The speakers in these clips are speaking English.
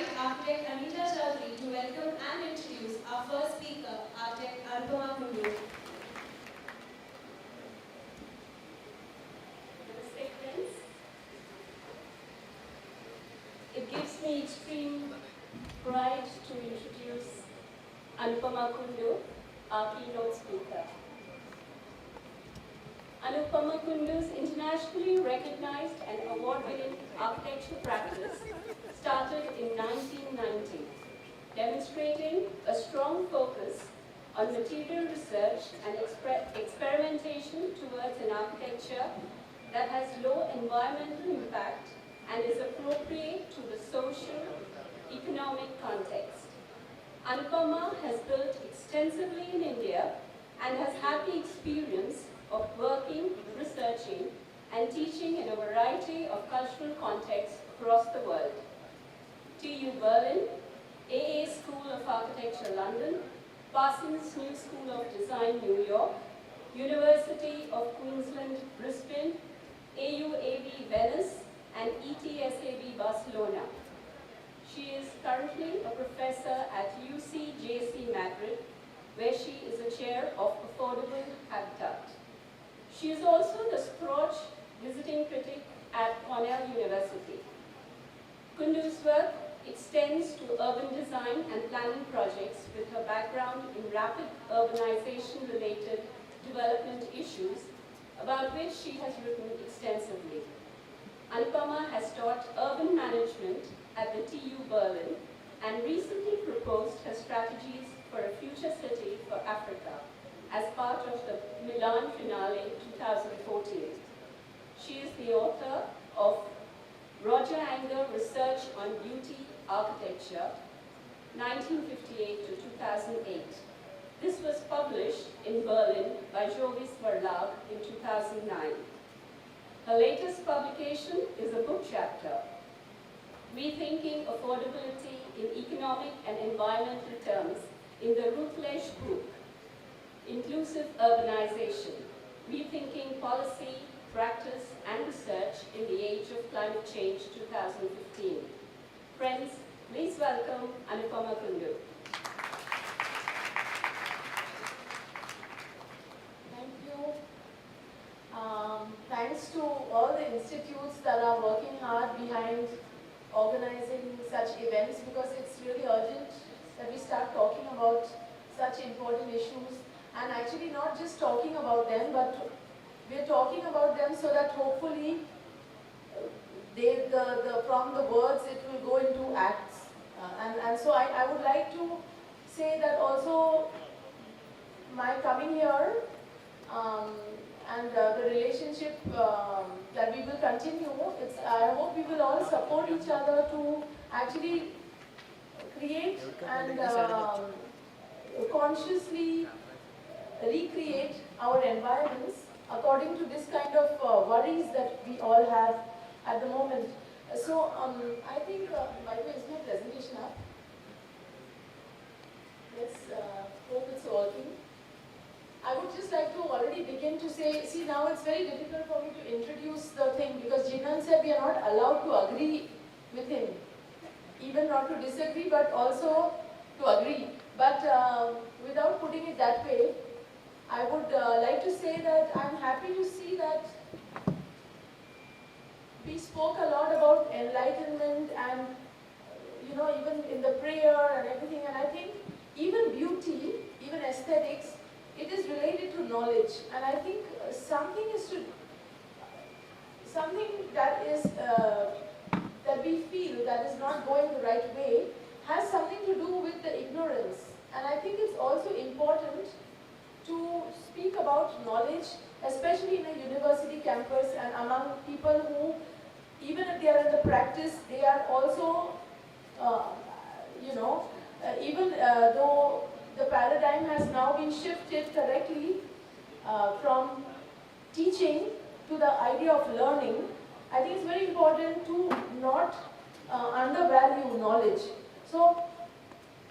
invite architect Anita Chaudhary to welcome and introduce our first speaker, architect Anupama Kundu. Namaste, friends. It gives me extreme pride to introduce Anupama Kundu, our keynote speaker. Anupama Kundu's internationally recognized and award-winning architecture practice started in 1990, demonstrating a strong focus on material research and experimentation towards an architecture that has low environmental impact and is appropriate to the social, economic context. Anupama has built extensively in India and has had the experience of working, researching, and teaching in a variety of cultural contexts across the world. TU Berlin, AA School of Architecture London, Parsons New School of Design New York, University of Queensland Brisbane, AUAB Venice, and ETSAB Barcelona. She is currently a professor at UCJC Madrid, where she is a chair of Affordable Habitat. She is also the Sprott visiting critic at Cornell University. Kundu's work extends to urban design and planning projects with her background in rapid urbanization-related development issues, about which she has written extensively. Anupama has taught urban management at the TU Berlin and recently proposed her strategies for a future city for Africa as part of the Milan Triennale 2014. She is the author of Roger Anger Research on Beauty Architecture, 1958 to 2008. This was published in Berlin by Jovis Verlag in 2009. Her latest publication is a book chapter, Rethinking Affordability in Economic and Environmental Terms in the Routledge Group, Inclusive Urbanization, Rethinking Policy, Practice and Research in the Age of Climate Change 2015. Friends, please welcome Anupama Kundu. Thank you. Thanks to all the institutes that are working hard behind organizing such events, because it's really urgent that we start talking about such important issues, and actually not just talking about them, but we're talking about them so that hopefully from the words it will go into acts. And so I would like to say that also my coming here and the relationship that we will continue, I hope we will all support each other to actually create and consciously recreate our environments according to this kind of worries that we all have at the moment. So I think, by the way, is my presentation up? Let's hope it's working. I would just like to already begin to say, see, now it's very difficult for me to introduce the thing, because Jinan said we are not allowed to agree with him, even not to disagree, but also to agree. But without putting it that way, I would like to say that I'm happy to see that we spoke a lot about enlightenment and, even in the prayer and everything, and I think even beauty, even aesthetics, it is related to knowledge. And I think something that is, that we feel that is not going the right way has something to do with the ignorance. And I think it's also important to speak about knowledge, especially in a university campus and among people who, even if they are in the practice, they are also, even though the paradigm has now been shifted correctly from teaching to the idea of learning, I think it's very important to not undervalue knowledge. So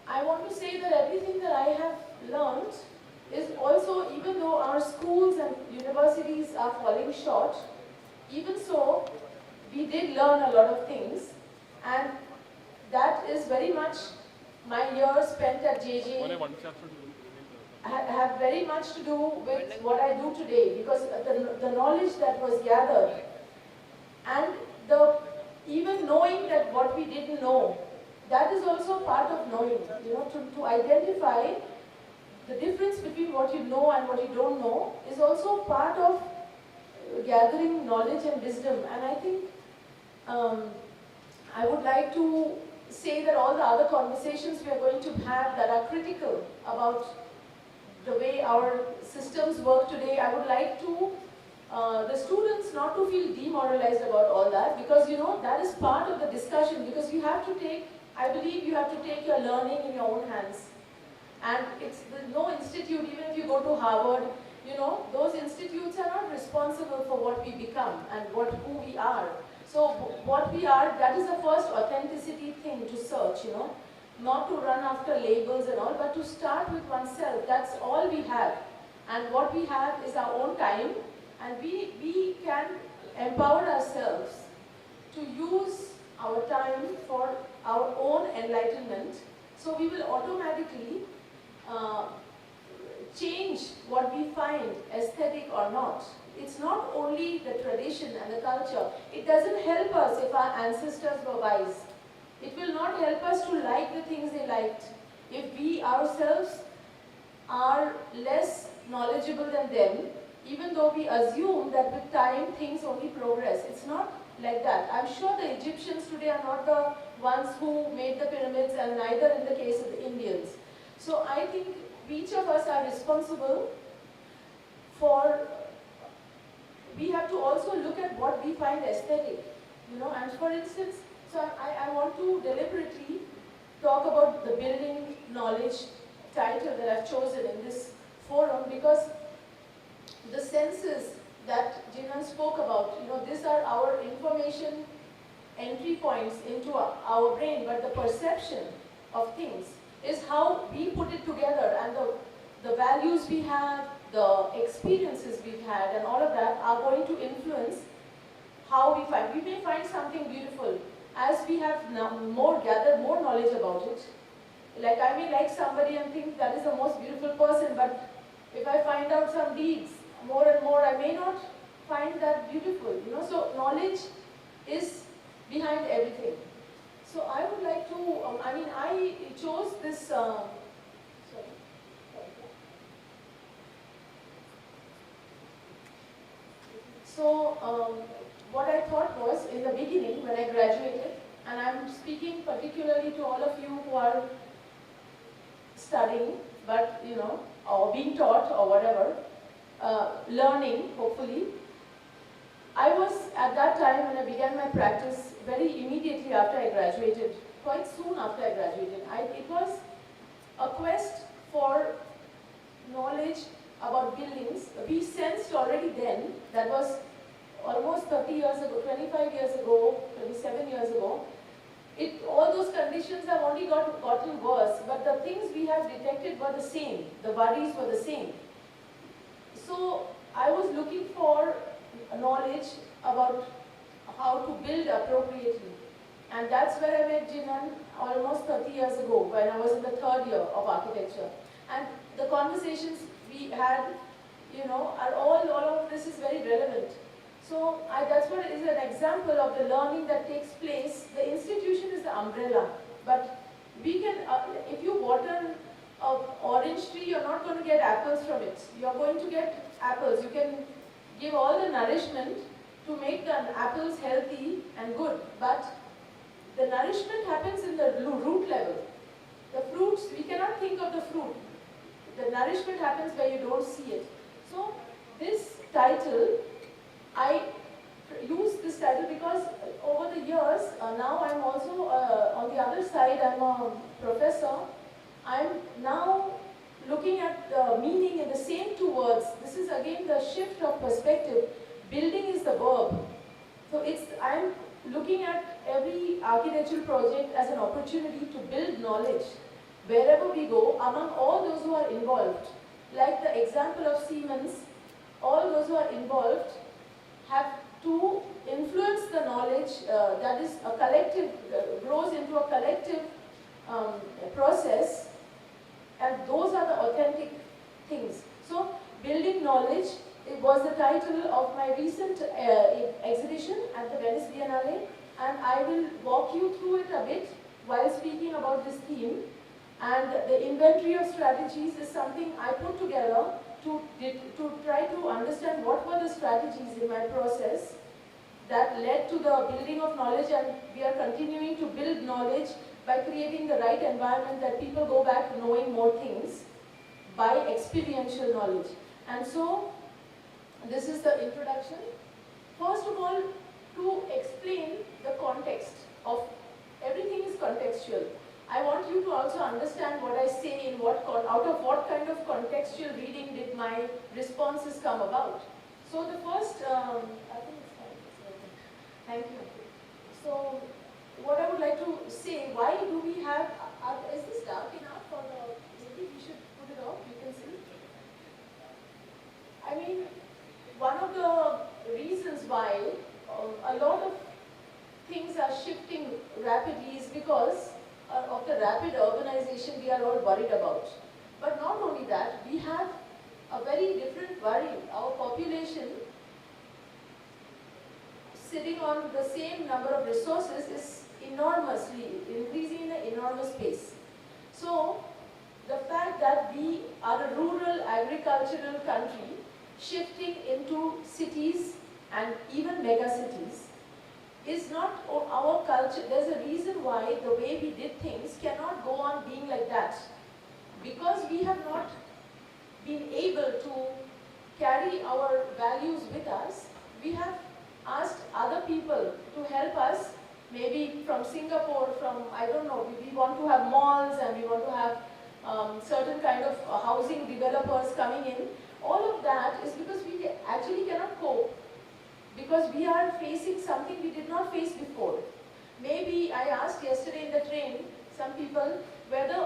I want to say that everything that I have learned is also, even though our schools and universities are falling short, even so, we did learn a lot of things, and that is very much my years spent at JJ have very much to do with what I do today, because the knowledge that was gathered and the even knowing that what we didn't know, that is also part of knowing, to identify the difference between what you know and what you don't know is also part of gathering knowledge and wisdom. And I think I would like to say that all the other conversations we are going to have that are critical about the way our systems work today, I would like to the students not to feel demoralized about all that, because that is part of the discussion, because you have to take, I believe you have to take your learning in your own hands. And there's no institute, even if you go to Harvard, those institutes are not responsible for what we become and who we are. So what we are, that is the first authenticity thing to search, not to run after labels and all, but to start with oneself. That's all we have. And what we have is our own time, and we can empower ourselves to use our time for our own enlightenment. So we will automatically change what we find aesthetic or not. It's not only the tradition and the culture. It doesn't help us if our ancestors were wise. It will not help us to like the things they liked if we ourselves are less knowledgeable than them, even though we assume that with time things only progress. It's not like that. I'm sure the Egyptians today are not the ones who made the pyramids, and neither in the case of the Indians. So I think each of us are responsible for, we have to also look at what we find aesthetic, and for instance, so I want to deliberately talk about the building knowledge title that I've chosen in this forum, because the senses that Jinan spoke about, these are our information entry points into our brain, but the perception of things is how we put it together, and the values we have, the experiences we've had, and all of that are going to influence how we find. We may find something beautiful as we have now gathered more knowledge about it. Like I may like somebody and think that is the most beautiful person, but if I find out some deeds more and more, I may not find that beautiful. So knowledge is behind everything. So I would like to, I chose this, what I thought was, in the beginning when I graduated, and I'm speaking particularly to all of you who are studying, but or being taught or whatever, learning hopefully. I was at that time when I began my practice very immediately after I graduated, quite soon after I graduated. It was a quest for knowledge about buildings. We sensed already then, that was almost 30 years ago, 25 years ago, 27 years ago, all those conditions have only gotten worse, but the things we have detected were the same. The worries were the same. So I was looking for knowledge about how to build appropriately. And that's where I met Jinan almost 30 years ago, when I was in the third year of architecture. And the conversations we had, are all of this is very relevant. So that's what is an example of the learning that takes place. The institution is the umbrella, but we can, if you water an orange tree, you're not going to get apples from it. You're going to get apples. You can give all the nourishment to make the apples healthy and good, but the nourishment happens in the root level. The fruits, we cannot think of the fruit. The nourishment happens where you don't see it. So this title, I use this title because over the years, now I'm also, on the other side, I'm a professor. I'm now looking at the meaning in the same two words. This is again the shift of perspective. Building is the verb. So I'm looking at every architectural project as an opportunity to build knowledge wherever we go, among all those who are involved. Like the example of Siemens, all those who are involved have to influence the knowledge that is a collective, grows into a collective process, and those are the authentic things. So, building knowledge, it was the title of my recent exhibition at the Venice Biennale, and I will walk you through it a bit while speaking about this theme. And the inventory of strategies is something I put together to try to understand what were the strategies in my process that led to the building of knowledge, and we are continuing to build knowledge by creating the right environment that people go back knowing more things by experiential knowledge. And so, this is the introduction. First of all, to explain the context of everything is contextual. I want you to also understand what I say in what out of what kind of contextual reading did my responses come about. So the first, I think it's fine. Thank you. So what I would like to say, why do we have, is this dark enough for the, maybe we should put it off, you can see. I mean, one of the reasons why a lot of things are shifting rapidly is because of the rapid urbanization we are all worried about. But not only that, we have a very different worry. Our population, sitting on the same number of resources, is enormously increasing in an enormous pace. So, the fact that we are a rural agricultural country shifting into cities and even megacities is not our culture. There's a reason why the way we did things cannot go on being like that. Because we have not been able to carry our values with us, we have asked other people to help us, maybe from Singapore, from, I don't know, we want to have malls and we want to have certain kind of housing developers coming in. All of that is because we actually cannot cope. Because we are facing something we did not face before. Maybe I asked yesterday in the train some people whether,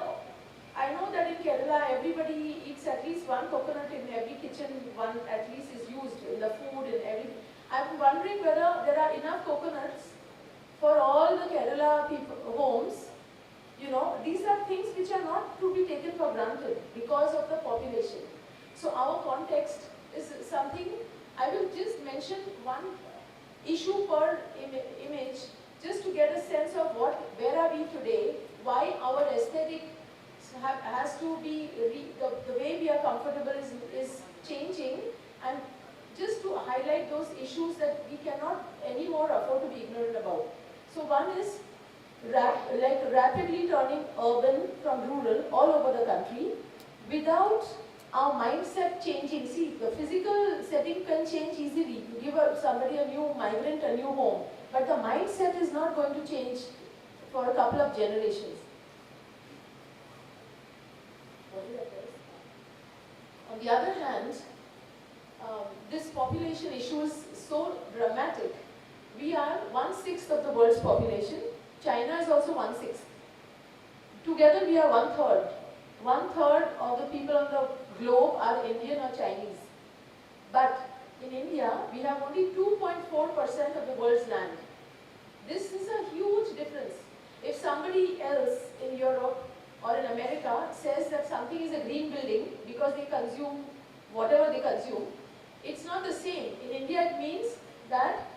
I know that in Kerala everybody eats at least one coconut in every kitchen, one at least is used in the food and everything. I'm wondering whether there are enough coconuts for all the Kerala people, homes. You know, these are things which are not to be taken for granted because of the population. So our context is something. I will just mention one issue per image just to get a sense of where are we today, why our aesthetic has to be, the way we are comfortable is changing, and just to highlight those issues that we cannot anymore afford to be ignorant about. So one is rapidly turning urban from rural all over the country without our mindset changing. See, the physical setting can change easily. You give somebody a new migrant a new home, but the mindset is not going to change for a couple of generations. On the other hand, this population issue is so dramatic. We are 1/6 of the world's population. China is also 1/6. Together we are 1/3. 1/3 of the people on the globe are Indian or Chinese. But in India, we have only 2.4% of the world's land. This is a huge difference. If somebody else in Europe or in America says that something is a green building because they consume whatever they consume, it's not the same. In India, it means that,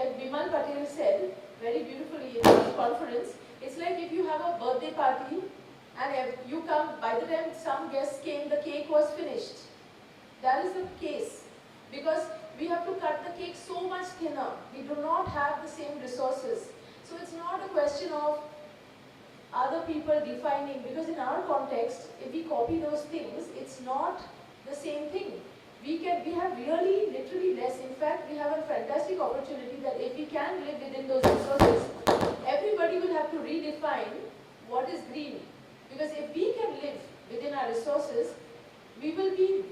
like Bimal Patel said very beautifully in the conference, it's like if you have a birthday party and if you come, by the time some guests came, the cake was finished. That is the case. Because we have to cut the cake so much thinner. We do not have the same resources. So it's not a question of other people defining, because in our context, if we copy those things, it's not the same thing. We have really, literally less. In fact, we have a fantastic opportunity that if we can live within those resources, everybody will have to redefine what is green. Because if we can live within our resources, we will be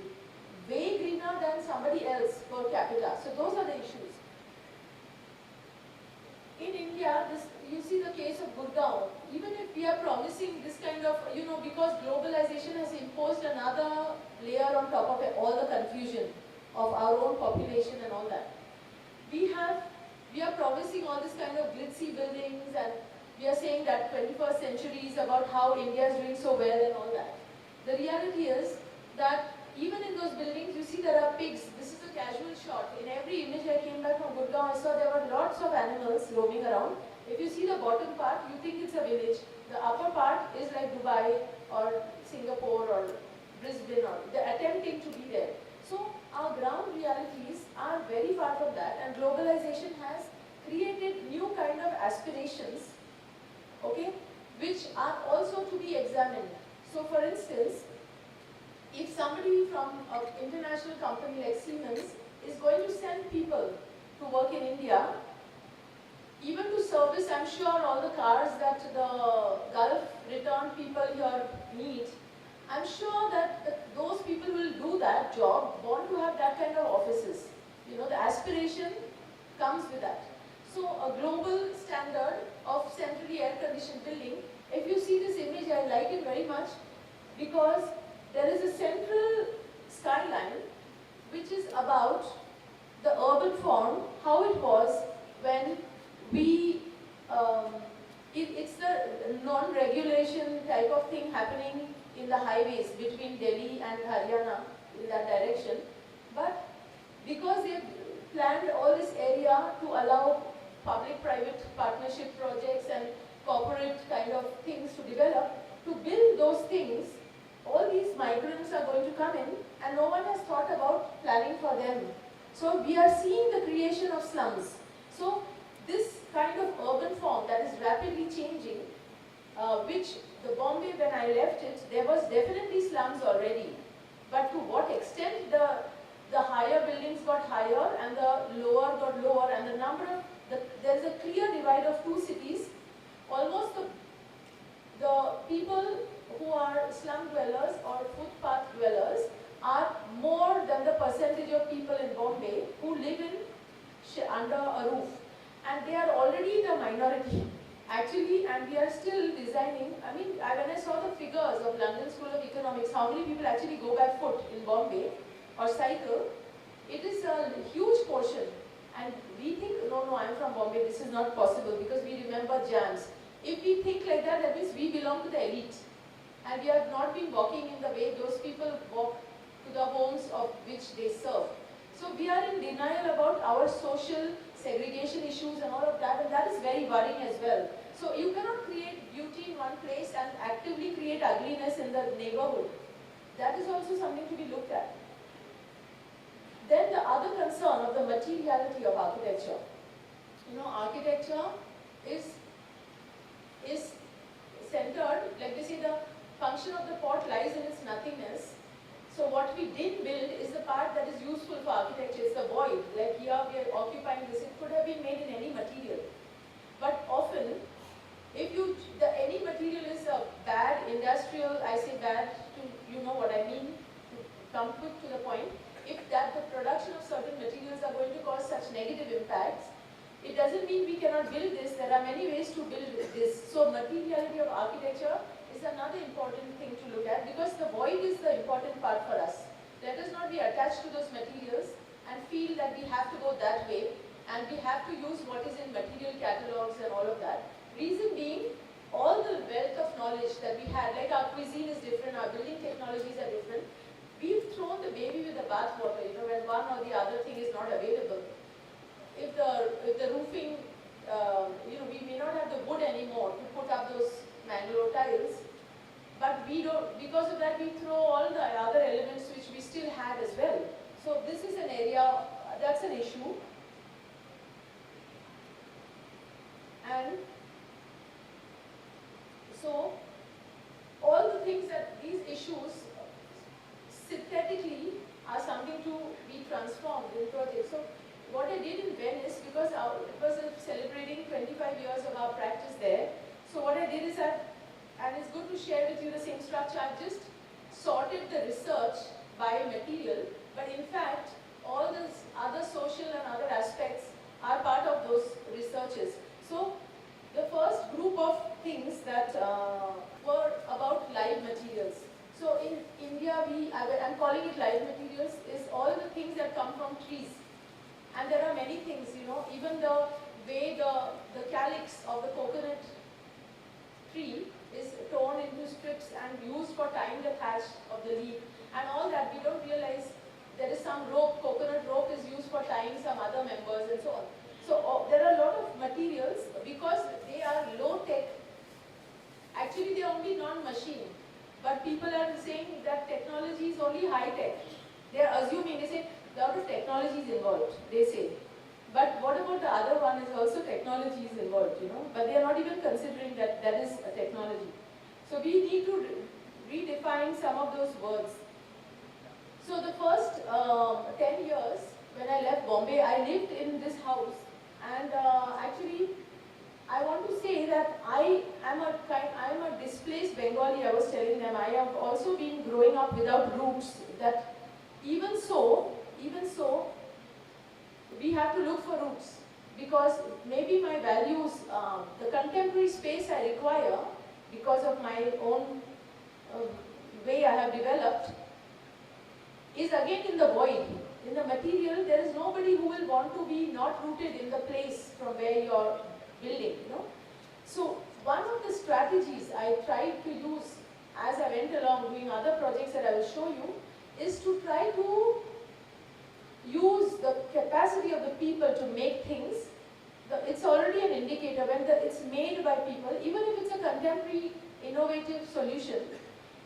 way greener than somebody else per capita. So those are the issues. In India, you see the case of Gurgaon. Even if we are promising this kind of, because globalization has imposed another layer on top of all the confusion of our own population and all that. we are promising all this kind of glitzy buildings, and we are saying that 21st century is about how India is doing so well and all that. The reality is that even in those buildings, you see there are pigs. This is a casual shot. In every image I came back from Gurgaon, I saw there were lots of animals roaming around. If you see the bottom part, you think it's a village. The upper part is like Dubai or Singapore or Brisbane, or they're attempting to be there. So our ground realities are very far from that, and globalization has created new kind of aspirations, okay, which are also to be examined. So for instance, if somebody from an international company like Siemens is going to send people to work in India, even to service, I'm sure, all the cars that the Gulf return people here need, I'm sure that those people will do that job, want to have that kind of offices. You know, the aspiration comes with that. So a global standard of centrally air-conditioned building, if you see this image, I like it very much because there is a central skyline which is about the urban form, how it was when we, it's the non-regulation type of thing happening in the highways between Delhi and Haryana in that direction. But because they planned all this area to allow public-private partnership projects and corporate kind of things to develop, to build those things, all these migrants are going to come in and no one has thought about planning for them. So we are seeing the creation of slums. So this kind of urban form that is rapidly changing, which the Bombay, when I left it, there was definitely slums already. But to what extent the higher buildings got higher and the lower got lower, and the number of, there is a clear divide of two cities. Almost the people who are slum dwellers or footpath dwellers are more than the percentage of people in Bombay who live in under a roof. And they are already the minority, actually, and we are still designing. I mean, when I saw the figures of London School of Economics, how many people actually go by foot in Bombay or cycle, it is a huge portion. And we think, no, I'm from Bombay, this is not possible, because we remember jams. If we think like that, that means we belong to the elite. And we have not been walking in the way those people walk to the homes of which they serve. So we are in denial about our social segregation issues and all of that, and that is very worrying as well. So you cannot create beauty in one place and actively create ugliness in the neighborhood. That is also something to be looked at. Then the other concern of the materiality of architecture. You know, architecture is centered, like they say, the function of the pot lies in its nothingness. So what we didn't build is the part that is useful for architecture, it's the void. Like here we are occupying this, it could have been made in any material. But often, if any material is a bad industrial, I say bad to, you know what I mean, to come quick to the point, if that the production of certain materials are going to cause such negative impacts, it doesn't mean we cannot build this. There are many ways to build this. So materiality of architecture is another important thing to look at, because the void is the important part for us. Let us not be attached to those materials and feel that we have to go that way and we have to use what is in material catalogs and all of that. Reason being, all the wealth of knowledge that we had, like our cuisine is different, our building technologies are different, we've thrown the baby with the bathwater, you know, when one or the other thing is not available. If the roofing, you know, we may not have the wood anymore to put up those Mangalore tiles, but we don't, because of that we throw all the other elements which we still had as well. So this is an area, that's an issue. And so all the things that these issues synthetically are something to be transformed in projects. So what I did in Venice, because it was celebrating 25 years of our practice there, so what I did is and it's good to share with you the same structure, I've just sorted the research by material, but in fact, all the other social and other aspects are part of those researches. So the first group of things that were about live materials. So in India, I'm calling it live materials, is all the things that come from trees. And there are many things, even the way the calyx of the coconut tree is torn into strips and used for tying the thatch of the leaf. And all that, we don't realize there is some rope, coconut rope is used for tying some other members and so on. So there are a lot of materials, because they are low tech, actually they are only non-machine. But people are saying that technology is only high tech. They are assuming, they say, a lot of technology is involved, they say. But what about the other one is also technology is involved, but they are not even considering that that is a technology. So we need to redefine some of those words. So the first 10 years, when I left Bombay, I lived in this house, and actually I want to say that I am a displaced Bengali. I was telling them, I have also been growing up without roots, that even so, we have to look for roots, because maybe my values, the contemporary space I require, because of my own way I have developed, is again in the void. In the material, there is nobody who will want to be not rooted in the place from where you are building, So one of the strategies I tried to use as I went along doing other projects that I will show you, is to try to use the capacity of the people to make things. It's already an indicator when it's made by people, even if it's a contemporary innovative solution.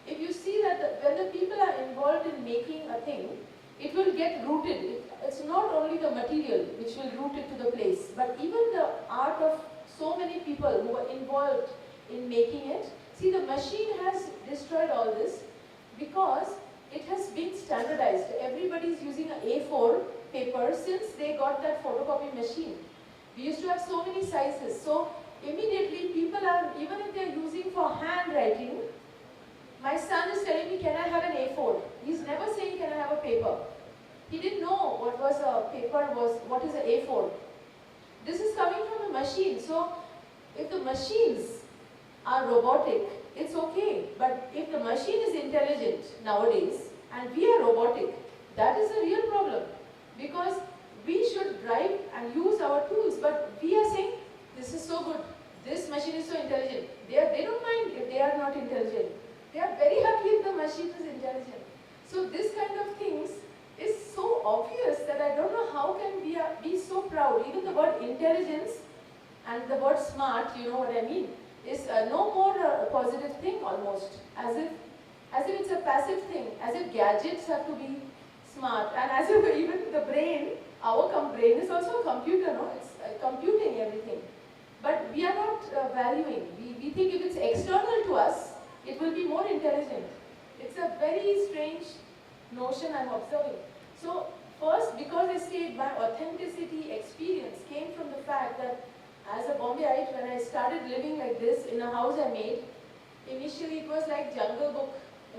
If you see that when the people are involved in making a thing, it will get rooted. It's not only the material which will root it to the place, but even the art of so many people who are involved in making it. See, the machine has destroyed all this because it has been standardized. Everybody is using an A4 paper since they got that photocopy machine. We used to have so many sizes. So immediately people are, even if they are using for handwriting, my son is telling me, can I have an A4? He's never saying, can I have a paper? He didn't know what was a paper, what is an A4. This is coming from a machine. So if the machines are robotic, it's okay. But if the machine is intelligent nowadays and we are robotic, that is a real problem. Because we should drive and use our tools, but we are saying, this is so good. This machine is so intelligent. They don't mind if they are not intelligent. They are very happy if the machine is intelligent. So this kind of things is so obvious that I don't know how can we be so proud. Even the word intelligence and the word smart, you know what I mean, is no more a positive thing almost. As if it's a passive thing. As if gadgets have to be smart. And as if even the brain, our brain is also a computer, no? It's computing everything. But we are not valuing. We think if it's external to us, it will be more intelligent. It's a very strange notion I'm observing. So first, because I said my authenticity experience came from the fact that as a Bombayite, when I started living like this in a house I made, initially it was like Jungle Book,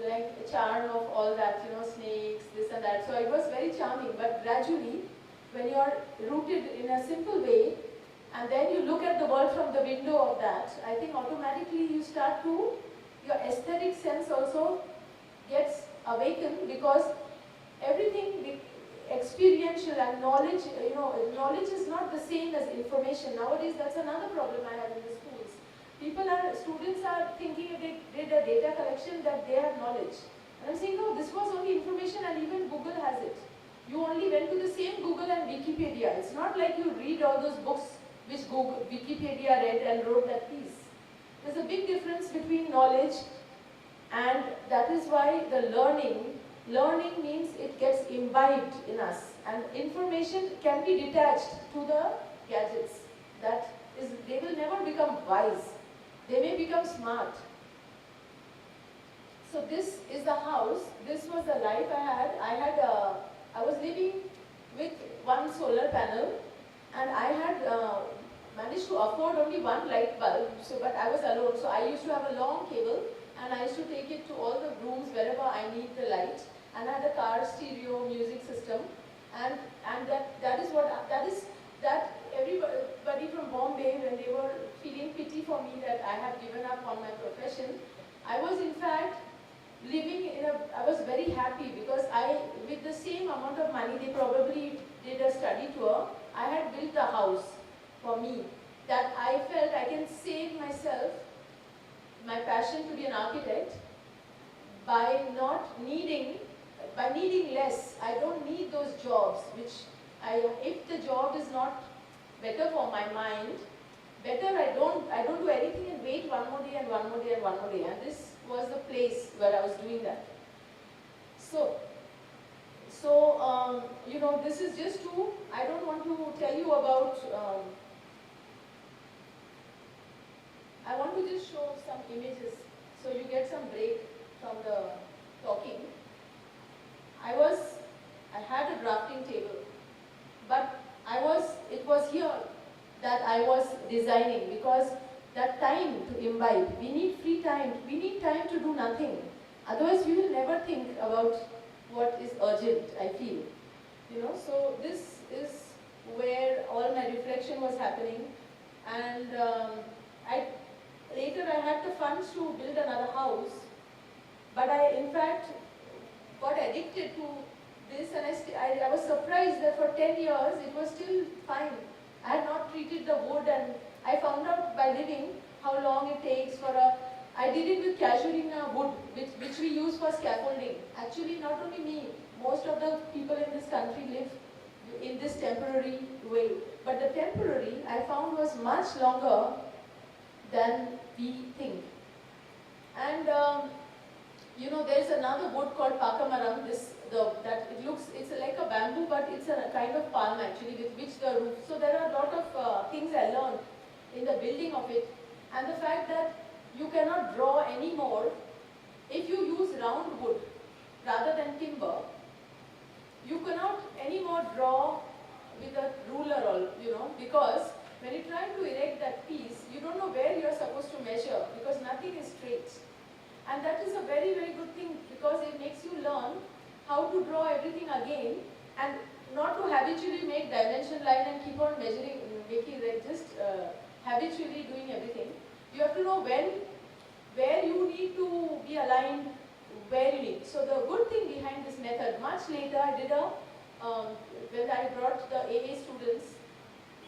like a charm of all that, snakes, this and that. So it was very charming, but gradually, when you are rooted in a simple way, and then you look at the world from the window of that, I think automatically you start to, your aesthetic sense also gets awakened, because everything experiential and knowledge, knowledge is not the same as information. Nowadays, that's another problem I have in the schools. Students are thinking if they did a data collection that they have knowledge. And I'm saying, no, this was only information and even Google has it. You only went to the same Google and Wikipedia. It's not like you read all those books which Wikipedia read and wrote that piece. There's a big difference between knowledge, and that is why the learning means it gets imbibed in us, and information can be detached to the gadgets. They will never become wise. They may become smart. So this is the house. This was the life I had. I was living with one solar panel, and I had managed to afford only one light bulb. But I was alone, so I used to have a long cable, and I used to take it to all the rooms wherever I need the light. And I had a car stereo music system, and that everybody from Bombay, when they were feeling pity for me that I have given up on my profession, I was very happy, because with the same amount amount of money, they probably did a study tour. I had built a house for me that I felt I can save myself my passion to be an architect by needing less. I don't need those jobs if the job is not better for my mind, better I don't do anything and wait one more day and one more day and one more day. And this was the place where I was doing that. So this is just to, I don't want to tell you about, I want to just show some images so you get some break from the talking. I had a drafting table, but it was here that I was designing, because that time to imbibe, we need free time, we need time to do nothing. Otherwise we will never think about what is urgent, I feel. So this is where all my reflection was happening. And later I had the funds to build another house, but I in fact got addicted to this, and I was surprised that for 10 years it was still fine. I had not treated the wood, and I found out by living how long it takes for I did it with casuarina wood, which we use for scaffolding. Actually, not only me, most of the people in this country live in this temporary way. But the temporary, I found, was much longer than we think. And there's another wood called pakamaram. It's like a bamboo, but it's a kind of palm actually, with which the roof. So there are a lot of things I learned in the building of it, and the fact that you cannot draw anymore if you use round wood rather than timber. You cannot anymore draw with a ruler, because when you try to erect that piece, you don't know where you are supposed to measure, because nothing is straight. And that is a very, very good thing, because it makes you learn how to draw everything again, and not to habitually make dimension line and keep on measuring, habitually doing everything. You have to know where you need to be aligned, where you need. So the good thing behind this method, much later I did when I brought the AA students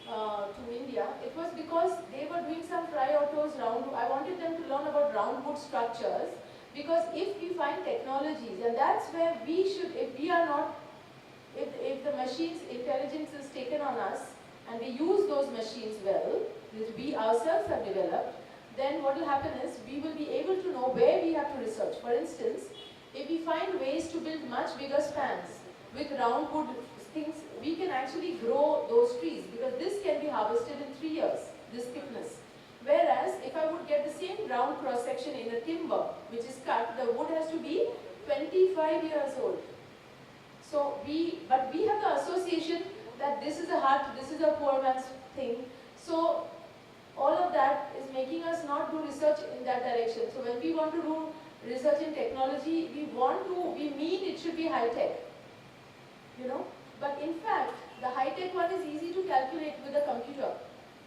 to India, it was because they were doing some tri-autos round. I wanted them to learn about round wood structures, because if we find technologies, and that's where we should, if the machine's intelligence is taken on us, and we use those machines well, which we ourselves have developed, then what will happen is we will be able to know where we have to research. For instance, if we find ways to build much bigger spans with round wood things, we can actually grow those trees, because this can be harvested in 3 years, this thickness. Whereas if I would get the same round cross section in a timber which is cut, the wood has to be 25 years old. So but we have the association that this is a hut, this is a poor man's thing. So all of that is making us not do research in that direction. So when we want to do research in technology, we mean it should be high tech, But in fact, the high tech one is easy to calculate with a computer.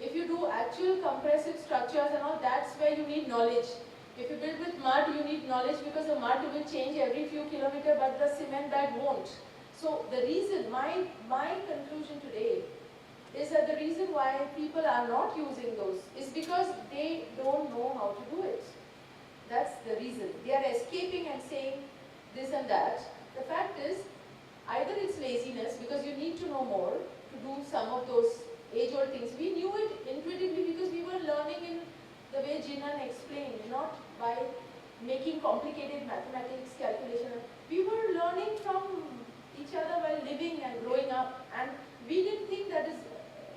If you do actual compressive structures and all, that's where you need knowledge. If you build with mud, you need knowledge, because the mud will change every few kilometers, but the cement bag won't. So the reason, my conclusion today is that the reason why people are not using those is because they don't know how to do it. That's the reason. They are escaping and saying this and that. The fact is, either it's laziness, because you need to know more to do some of those age-old things. We knew it intuitively because we were learning in the way Jinan explained, not by making complicated mathematics calculation. We were learning from each other while living and growing up, and we didn't think that is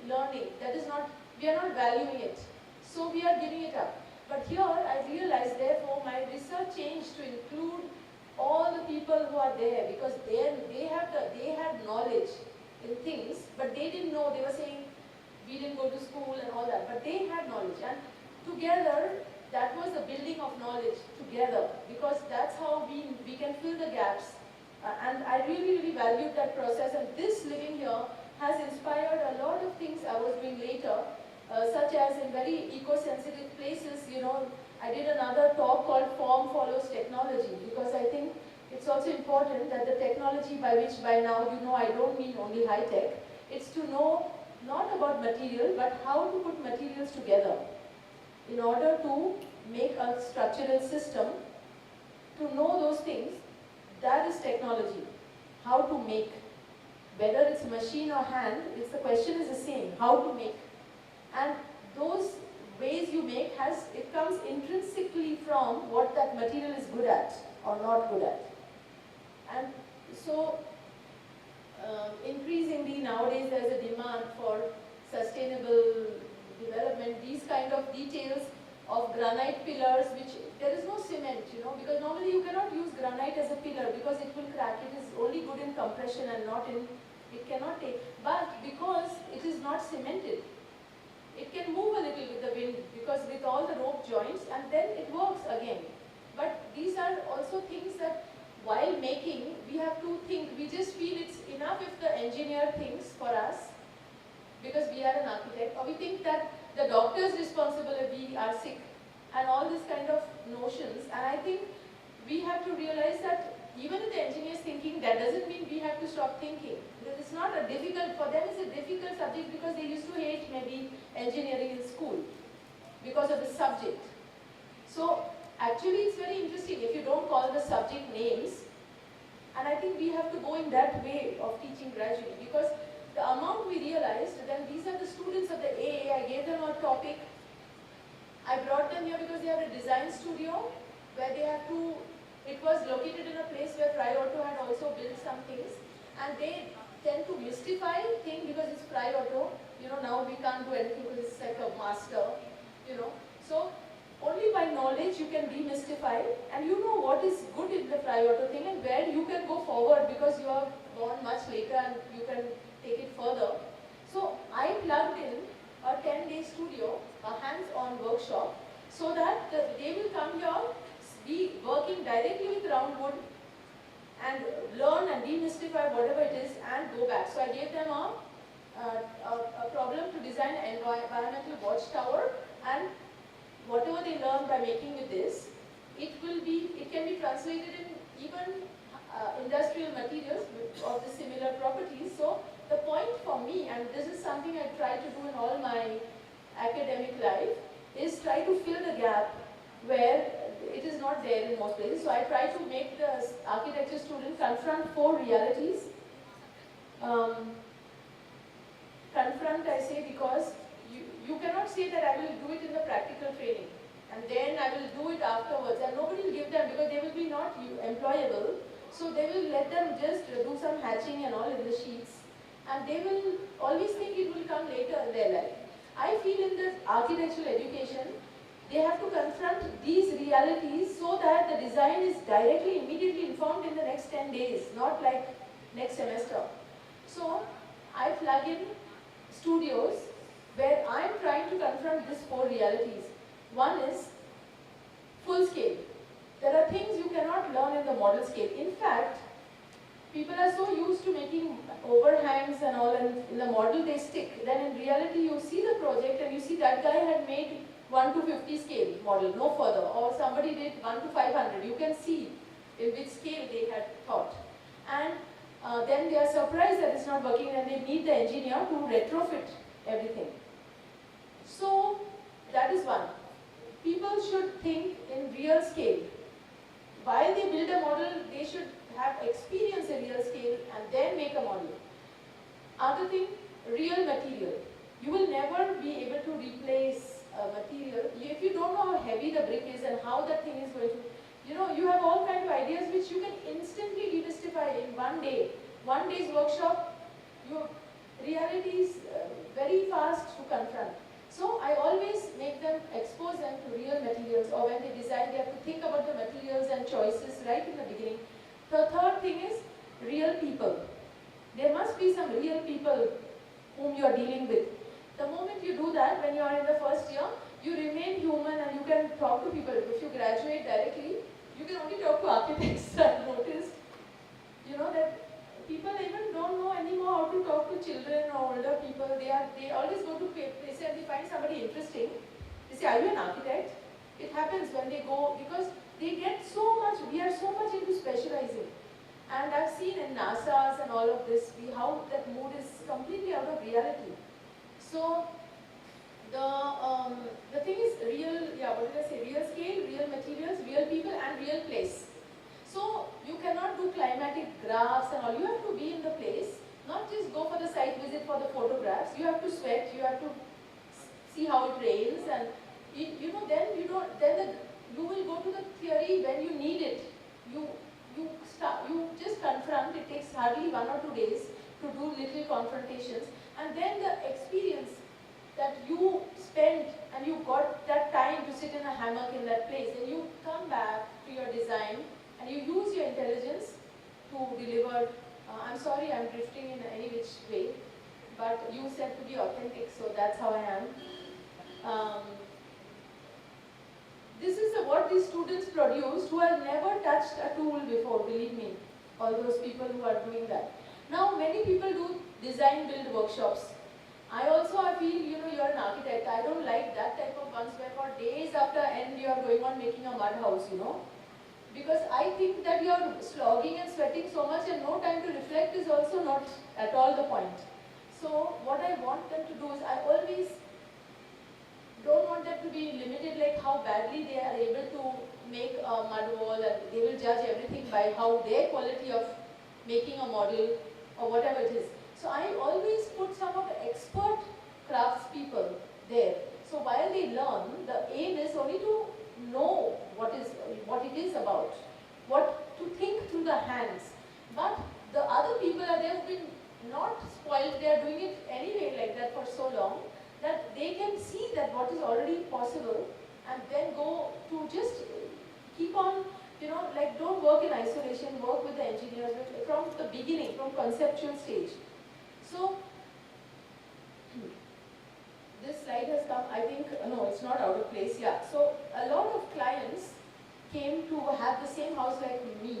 learning. That is not, we are not valuing it. So we are giving it up. But here I realized, therefore, my research changed to include all the people who are there, because they had knowledge in things, but they didn't know. They were saying, we didn't go to school and all that, but they had knowledge. And together, that was the building of knowledge together, because that's how we can fill the gaps. And I really, really valued that process, and this living here has inspired a lot of things I was doing later, such as in very eco-sensitive places, I did another talk called Form Follows Technology, because I think it's also important that the technology by which by now you know I don't mean only high tech, it's to know not about material but how to put materials together in order to make a structural system. To know those things, that is technology. How to make. Whether it's machine or hand, the question is the same, how to make. And those ways you make it comes intrinsically from what that material is good at or not good at. And so increasingly nowadays there is a demand for sustainable development, these kind of details of granite pillars, which there is no cement, because normally you cannot use granite as a pillar because it will crack. It is only good in compression and not in, it cannot take, but because it is not cemented, it can move a little with the wind because with all the rope joints, and then it works again. But these are also things that while making, we have to think. We just feel it's enough if the engineer thinks for us because we are an architect, or we think that the doctor is responsible if we are sick, and all this kind of notions. And I think we have to realize that even if the engineer is thinking, that doesn't mean we have to stop thinking. Because it's not a difficult, for them it's a difficult subject because they used to hate maybe engineering in school because of the subject. So actually it's very interesting if you don't call the subject names, and I think we have to go in that way of teaching gradually, because the amount we realized, then these are the students of the AA, I gave them a topic. I brought them here because they have a design studio where they have to, it was located in a place where Fry Auto had also built some things, and they tend to mystify things because it's Fry Auto, now we can't do anything because it's like a master, So only by knowledge you can demystify, and you know what is good in the Fry Auto thing and where you can go forward because you are born much later and you can take it further. So I plugged in a 10-day studio, a hands-on workshop, so that they will come here, be working directly with round wood and learn and demystify whatever it is and go back. So I gave them a problem to design an environmental watchtower, and whatever they learn by making with this, it can be translated in even industrial materials of the similar properties. So the point for me, and this is something I try to do in all my academic life, is try to fill the gap where it is not there in most places. So I try to make the architecture student confront 4 realities. Confront, I say, because you cannot say that I will do it in the practical training and then I will do it afterwards, and nobody will give them because they will be not employable. So they will let them just do some hatching and all in the sheets, and they will always think it will come later in their life. I feel in the architectural education, they have to confront these realities so that the design is directly, immediately informed in the next 10 days, not like next semester. So I plug in studios where I am trying to confront these 4 realities. One is full scale. There are things you cannot learn in the model scale. In fact, people are so used to making overhangs and all, and in the model they stick. Then in reality you see the project and you see that guy had made 1 to 50 scale model, no further, or somebody did 1 to 500. You can see in which scale they had thought. And then they are surprised that it's not working and they need the engineer to retrofit everything. So that is one. People should think in real scale. While they build a model, they should have experience in real scale and then make a model. Other thing, real material. You will never be able to replace material if you don't know how heavy the brick is and how that thing is going to, you have all kinds of ideas which you can instantly demystify in 1 day. 1 day's workshop, your reality is very fast to confront. So I always make them, expose them to real materials, or when they design, they have to think about the materials and choices right in the beginning. The third thing is real people. There must be some real people whom you are dealing with. The moment you do that, when you are in the first year, you remain human and you can talk to people. If you graduate directly, you can only talk to architects. I've noticed, that people even don't know anymore how to talk to children or older people. They always go to places and they find somebody interesting. They say, are you an architect? It happens when they go, because they get so much, we are so much into specializing. And I've seen in NASA's and all of this, how that mood is completely out of reality. So the thing is real, what did I say? Real scale, real materials, real people, and real place. So you cannot do climatic graphs and all. You have to be in the place, not just go for the site visit for the photographs. You have to sweat. You have to see how it rains, and you know, then you don't. Then you will go to the theory when you need it. You just confront. It takes hardly 1 or 2 days to do little confrontations, and then the experience that you spent and you got that time to sit in a hammock in that place, and you come back to your design and you use your intelligence to deliver. I'm sorry, I'm drifting in any which way, but you said to be authentic, so that's how I am. This is what these students produced who have never touched a tool before, believe me, all those people who are doing that. Now, many people do design build workshops. I feel, you're an architect. I don't like that type of ones where for days after end you are going on making a mud house, Because I think that you are slogging and sweating so much and no time to reflect is also not at all the point. So what I want them to do is, I always don't want them to be limited like how badly they are able to make a mud wall, and they will judge everything by how their quality of making a model or whatever it is. So I always put some of the expert craftspeople there. So while they learn, the aim is only to know what it is about, what to think through the hands. But the other people are there who've been not spoiled, they are doing it anyway like that for so long, that they can see that what is already possible, and then go to just keep on, like don't work in isolation, work with the engineers from the beginning, from conceptual stage. So, this slide has come, I think, no, it's not out of place, yeah. So, a lot of clients came to have the same house like me,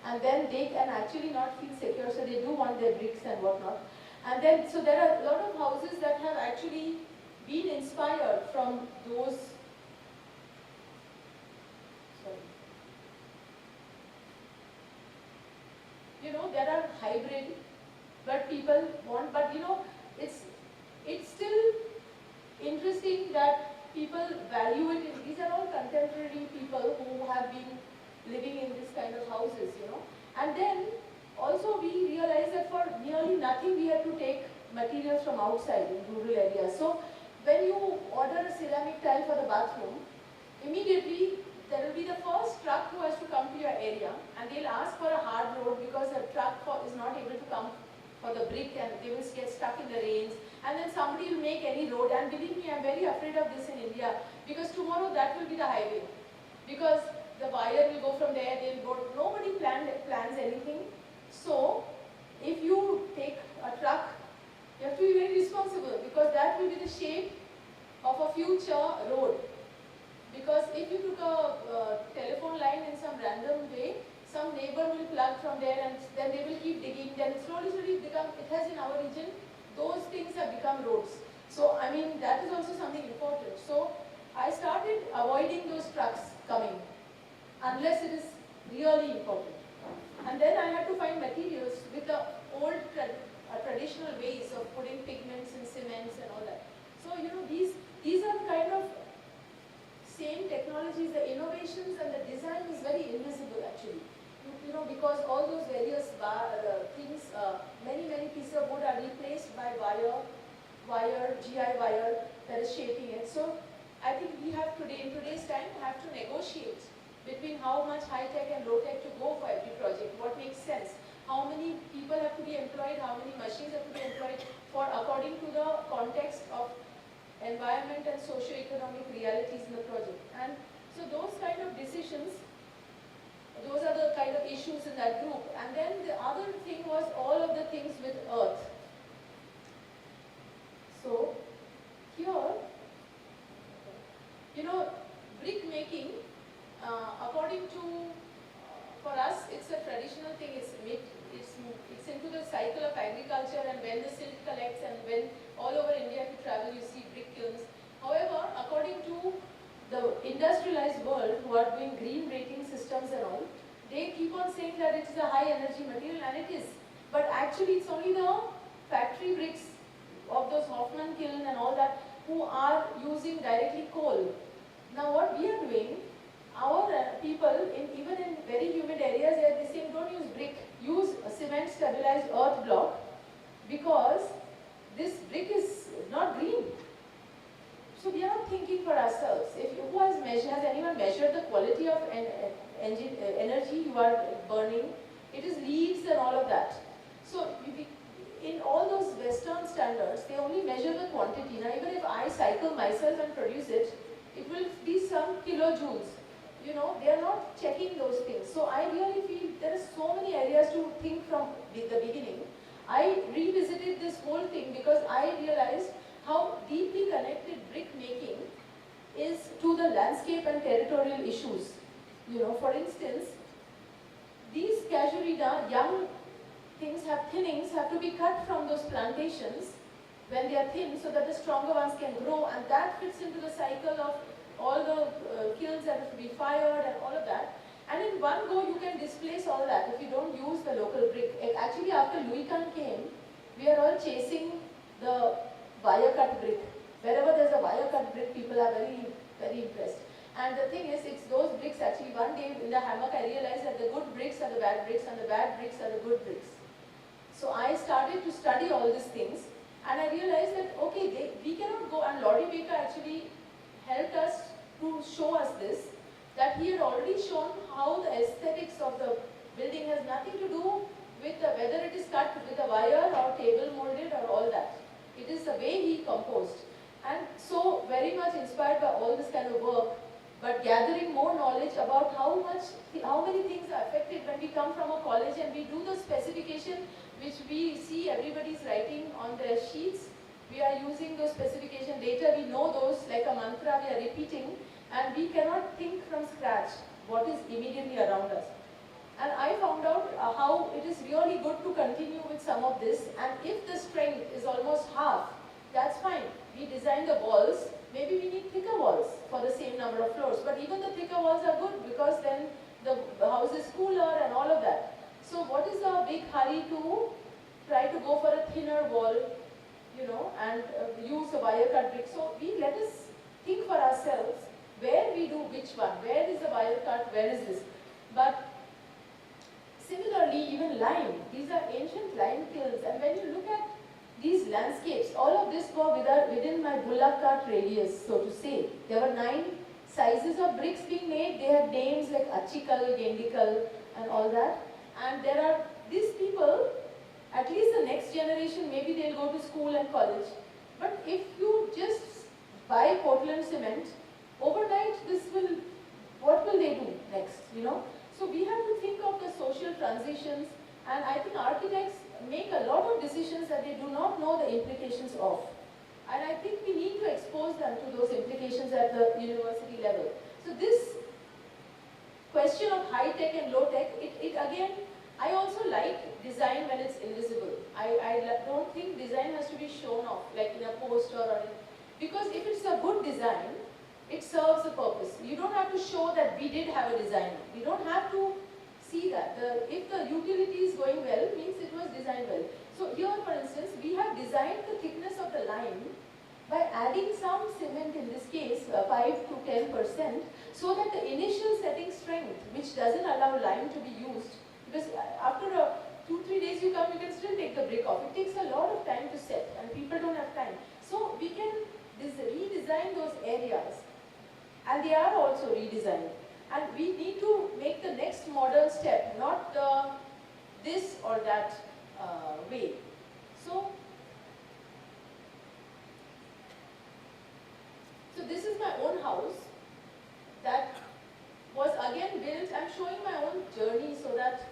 and then they can actually not feel secure, so they do want their bricks and whatnot. And then, so there are a lot of houses that have actually been inspired from those, there are hybrid, but people want, but it's still interesting that people value it. These are all contemporary people who have been living in this kind of houses, And then also we realized that for nearly nothing we had to take materials from outside in rural areas. So when you order a ceramic tile for the bathroom, immediately there will be the first truck who has to come to your area, and they'll ask for a hard road because the truck is not able to come for the brick, and they will get stuck in the rains. And then somebody will make any road, and believe me, I'm very afraid of this in India, because tomorrow that will be the highway. Because the wire will go from there, they'll go, nobody plans anything. So, if you take a truck, you have to be very responsible, because that will be the shape of a future road. Because if you took a telephone line in some random way, some neighbor will plug from there, and then they will keep digging, then slowly it has in our region, those things have become roads. So, I mean, that is also something important. So, I started avoiding those trucks coming, unless it is really important. And then I had to find materials with the old traditional ways of putting pigments and cements and all that. So, these are kind of same technologies, the innovations and the design is very invisible actually. Because all those various things, many pieces of wood are replaced by wire, GI wire that is shaping it. So I think we have today, in today's time, have to negotiate between how much high-tech and low-tech to go for every project, what makes sense, how many people have to be employed, how many machines have to be employed for according to the context of environment and socio-economic realities in the project. And so those kind of decisions, those are the kind of issues in that group. And then the other thing was all of the things with earth. So here, brick making, according to, for us, it's a traditional thing. It's into the cycle of agriculture, and when the silt collects, and when all over India if you travel, you see brick kilns. However, according to the industrialized world who are doing green rating systems and all, they keep on saying that it is a high energy material, and it is. But actually it's only the factory bricks of those Hoffman kiln and all that who are using directly coal. Now what we are doing, our people, even in very humid areas, they are saying don't use brick, use a cement stabilized earth block, because this brick is not green. So we are not thinking for ourselves. Has anyone measured the quality of energy you are burning? It is leaves and all of that. So in all those Western standards, they only measure the quantity. Now even if I cycle myself and produce it, it will be some kilojoules. You know, they are not checking those things. So I really feel there are so many areas to think from the beginning. I revisited this whole thing because I realized how deeply connected brick making is to the landscape and territorial issues. You know, for instance, these casuarina, young thinnings have to be cut from those plantations when they are thin so that the stronger ones can grow, and that fits into the cycle of all the kilns that have to be fired and all of that. And in one go you can displace all that if you don't use the local brick. Actually after Louis Kahn came, we are all chasing the wire cut brick. Wherever there's a wire cut brick, people are very, very impressed. And the thing is, it's those bricks actually, one day in the hammock I realized that the good bricks are the bad bricks and the bad bricks are the good bricks. So I started to study all these things and I realized that, okay, we cannot go, and Lottie Baker actually helped us to show us this, that he had already shown how the aesthetics of the building has nothing to do with whether it is cut with a wire or table molded or all that. It is the way he composed. And so very much inspired by all this kind of work, but gathering more knowledge about how many things are affected when we come from a college and we do the specification which we see everybody's writing on their sheets. We are using those specification data, we know those like a mantra, we are repeating, and we cannot think from scratch what is immediately around us. And I found out how it is really good to continue with some of this, and if the strength is almost half, that's fine. We design the walls, maybe we need thicker walls for the same number of floors, but even the thicker walls are good because then the house is cooler and all of that. So what is the big hurry to try to go for a thinner wall, you know, and use a wire cut brick? So let us think for ourselves where we do which one, where is the wire cut, where is this. But similarly, even lime, these are ancient lime kilns, and when you look at these landscapes, all of this were within my bullock cart radius, so to say. There were 9 sizes of bricks being made. They had names like Achikal, Gendikal and all that. And there are these people, at least the next generation, maybe they'll go to school and college. But if you just buy Portland cement, overnight what will they do next, you know? So we have to think of the social transitions, and I think architects make a lot of decisions that they do not know the implications of. And I think we need to expose them to those implications at the university level. So this question of high tech and low tech, it again, I also like design when it's invisible. I don't think design has to be shown off, like in a poster or because if it's a good design, it serves a purpose. You don't have to show that we did have a design. We don't have to see that. If the utility is going well, means it was designed well. So here, for instance, we have designed the thickness of the line by adding some cement, in this case 5 to 10%, so that the initial setting strength, which doesn't allow lime to be used, because after 2-3 days you come, you can still take the brick off. It takes a lot of time to set, and people don't have time. So we can redesign those areas, and they are also redesigned. And we need to make the next modern step, not this or that way. So this is my own house that was again built. I'm showing my own journey so that,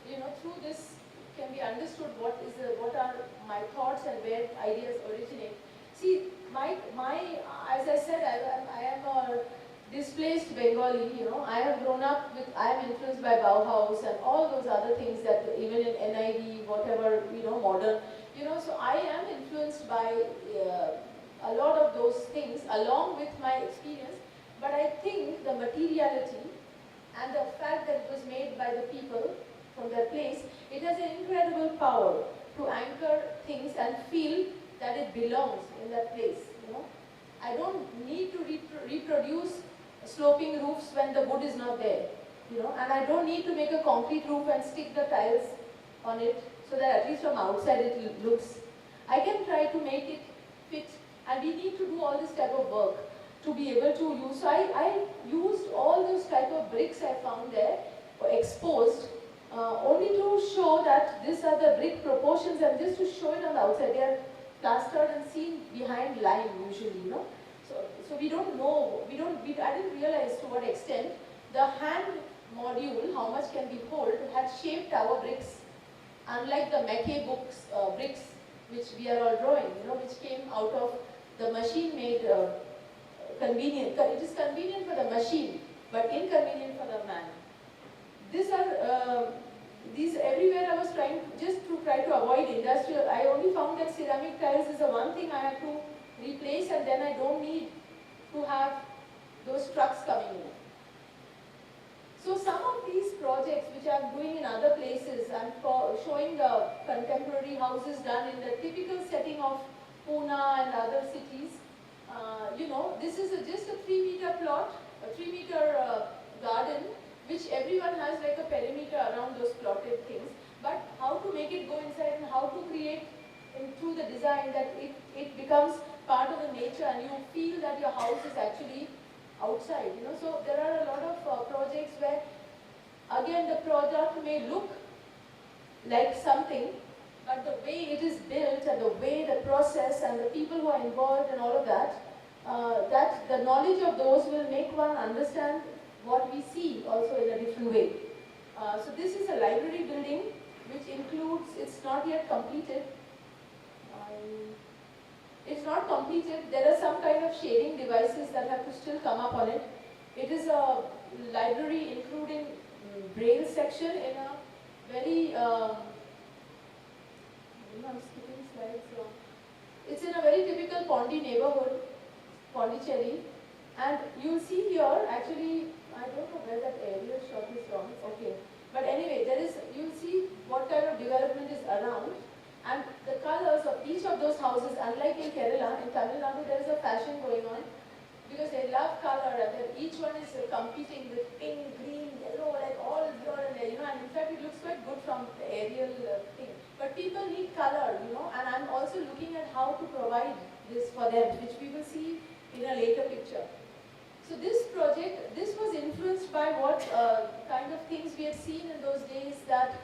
you know, through this can be understood what are my thoughts and where ideas originate. See, as I said, I am a displaced Bengali, you know. I have grown up with, I am influenced by Bauhaus and all those other things that even in NID, whatever, you know, modern, you know, so I am influenced by a lot of those things along with my experience. but I think the materiality and the fact that it was made by the people from that place, it has an incredible power to anchor things and feel that it belongs in that place, you know. I don't need to reproduce sloping roofs when the wood is not there, you know, and I don't need to make a concrete roof and stick the tiles on it so that at least from outside it looks. I can try to make it fit, and we need to do all this type of work to be able to use. So I used all those type of bricks I found there, exposed, only to show that these are the brick proportions and just to show it on the outside. They are plastered and seen behind lime usually, you know. So we don't know, I didn't realize to what extent the hand module, how much can be hold, had shaped our bricks. Unlike the Mackay books, bricks, which we are all drawing, you know, which came out of the machine-made convenient. It is convenient for the machine, but inconvenient for the man. These everywhere I was trying to avoid industrial. I only found that ceramic tiles is the one thing I have to replace, and then I don't need to have those trucks coming in. So some of these projects which I'm doing in other places, I'm showing the contemporary houses done in the typical setting of Pune and other cities. You know, this is just a 3-meter plot, a 3-meter garden, which everyone has like a perimeter around those plotted things. But how to make it go inside and how to create through the design that it becomes part of the nature and you feel that your house is actually outside, you know. So there are a lot of projects where, again, the product may look like something, but the way it is built and the way the process and the people who are involved and all of that, that the knowledge of those will make one understand what we see also in a different way. So this is a library building which includes, it's not yet completed. It's not completed. There are some kind of shading devices that have to still come up on it. It is a library including braille section in a very, I'm skipping slides. So it's in a very typical Pondi neighborhood, Pondicherry. And you'll see here, actually, I don't know where that aerial shot is from. Okay. But anyway, you'll see what kind of development is around. And the colors of each of those houses, unlike in Kerala, in Tamil Nadu, there is a fashion going on because they love color and then each one is competing with pink, green, yellow, like all here and there, you know, and in fact it looks quite good from the aerial thing. But people need color, you know, and I'm also looking at how to provide this for them, which we will see in a later picture. So this project, this was influenced by what kind of things we had seen in those days that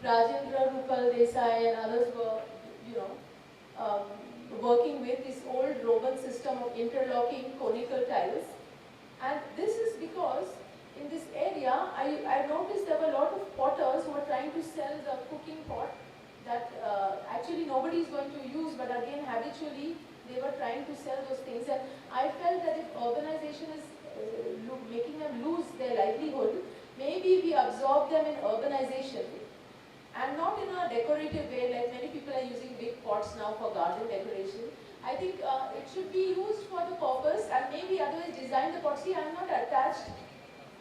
Rajendra, Rupal Desai and others were, you know, working with this old Roman system of interlocking conical tiles. And this is because in this area, I noticed there were a lot of potters who were trying to sell the cooking pot that actually nobody is going to use, but again habitually they were trying to sell those things. And I felt that if urbanization is making them lose their livelihood, maybe we absorb them in urbanization. And not in a decorative way, like many people are using big pots now for garden decoration. I think it should be used for the purpose and maybe otherwise design the pots. See, I am not attached.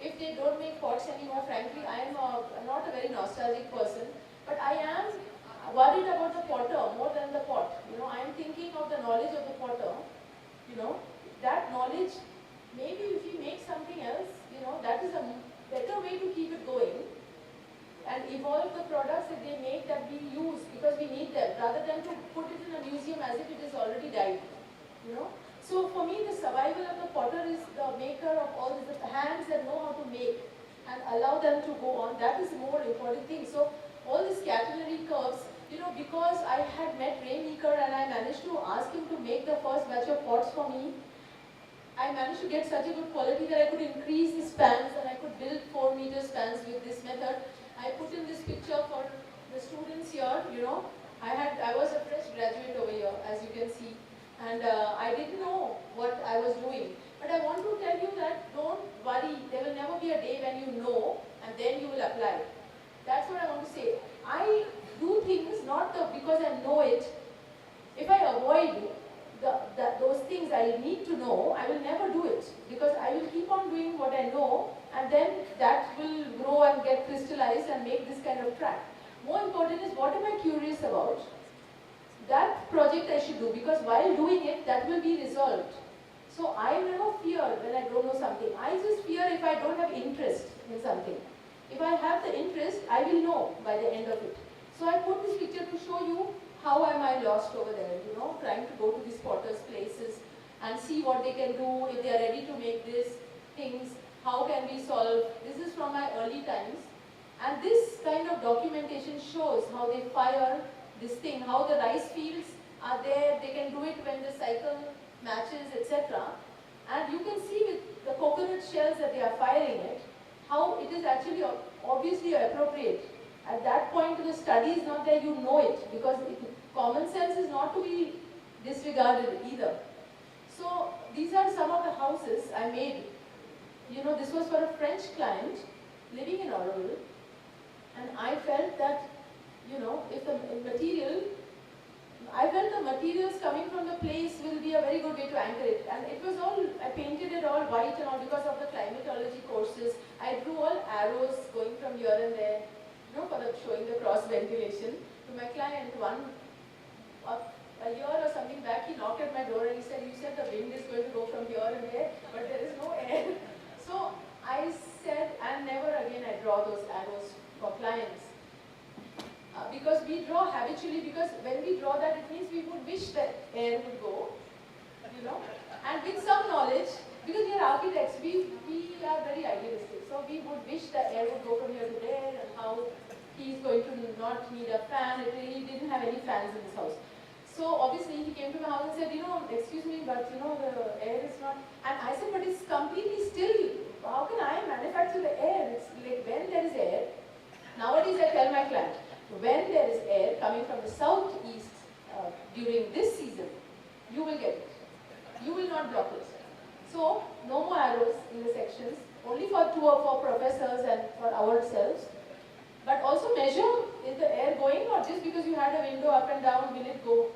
If they don't make pots anymore, frankly, I am not a very nostalgic person. But I am worried about the potter more than the pot. You know, I am thinking of the knowledge of the potter. You know, that knowledge, maybe if you make something else, you know, that is a better way to keep it going. And evolve the products that they make that we use because we need them, rather than to put it in a museum as if it is already died, you know. So for me, the survival of the potter is the maker of all the hands that know how to make and allow them to go on. That is the more important thing. So all these catenary curves, you know, because I had met Ray Meeker and I managed to ask him to make the first batch of pots for me, I managed to get such a good quality that I could increase the spans and I could build 4-meter spans with this method. I put in this picture for the students here, you know. I was a fresh graduate over here, as you can see. And I didn't know what I was doing. But I want to tell you that don't worry, there will never be a day when you know and then you will apply. That's what I want to say. I do things not because I know it. If I avoid those things I need to know, I will never do it. Because because I will keep on doing what I know, and then that will grow and get crystallized and make this kind of track. More important is what am I curious about? That project I should do, because while doing it, that will be resolved. So I never fear when I don't know something. I just fear if I don't have interest in something. If I have the interest, I will know by the end of it. So I put this picture to show you how am I lost over there, trying to go to these potters' places and see what they can do, if they are ready to make these things, how can we solve. This is from my early times. And this kind of documentation shows how they fire this thing, how the rice fields are there, they can do it when the cycle matches, etc. And you can see with the coconut shells that they are firing it, how it is actually obviously appropriate. At that point the study is not there, you know it, because common sense is not to be disregarded either. So these are some of the houses I made. This was for a French client living in Auroville, and I felt that, if the material, I felt the materials coming from the place will be a very good way to anchor it. And it was all, I painted it all white and all because of the climatology courses. I drew all arrows going from here and there, for showing the cross ventilation. To my client, a year or something back, he knocked at my door and he said, you said the wind is going to go from here and there, but there is no air. So I said, and never again I draw those arrows for clients. Because we draw habitually, because when we draw that, it means we would wish that air would go, and with some knowledge, because we are architects, we are very idealistic, so we would wish that air would go from here to there, and how he's going to not need a fan. He didn't have any fans in his house. So obviously he came to my house and said, excuse me, but the air is not, and I said, but it's completely still. How can I manufacture the air? It's like when there is air. Nowadays I tell my client, when there is air coming from the southeast during this season, you will get it. You will not block it. So no more arrows in the sections, only for 2 or 4 professors and for ourselves. But also measure, is the air going, or just because you had a window up and down, will it go?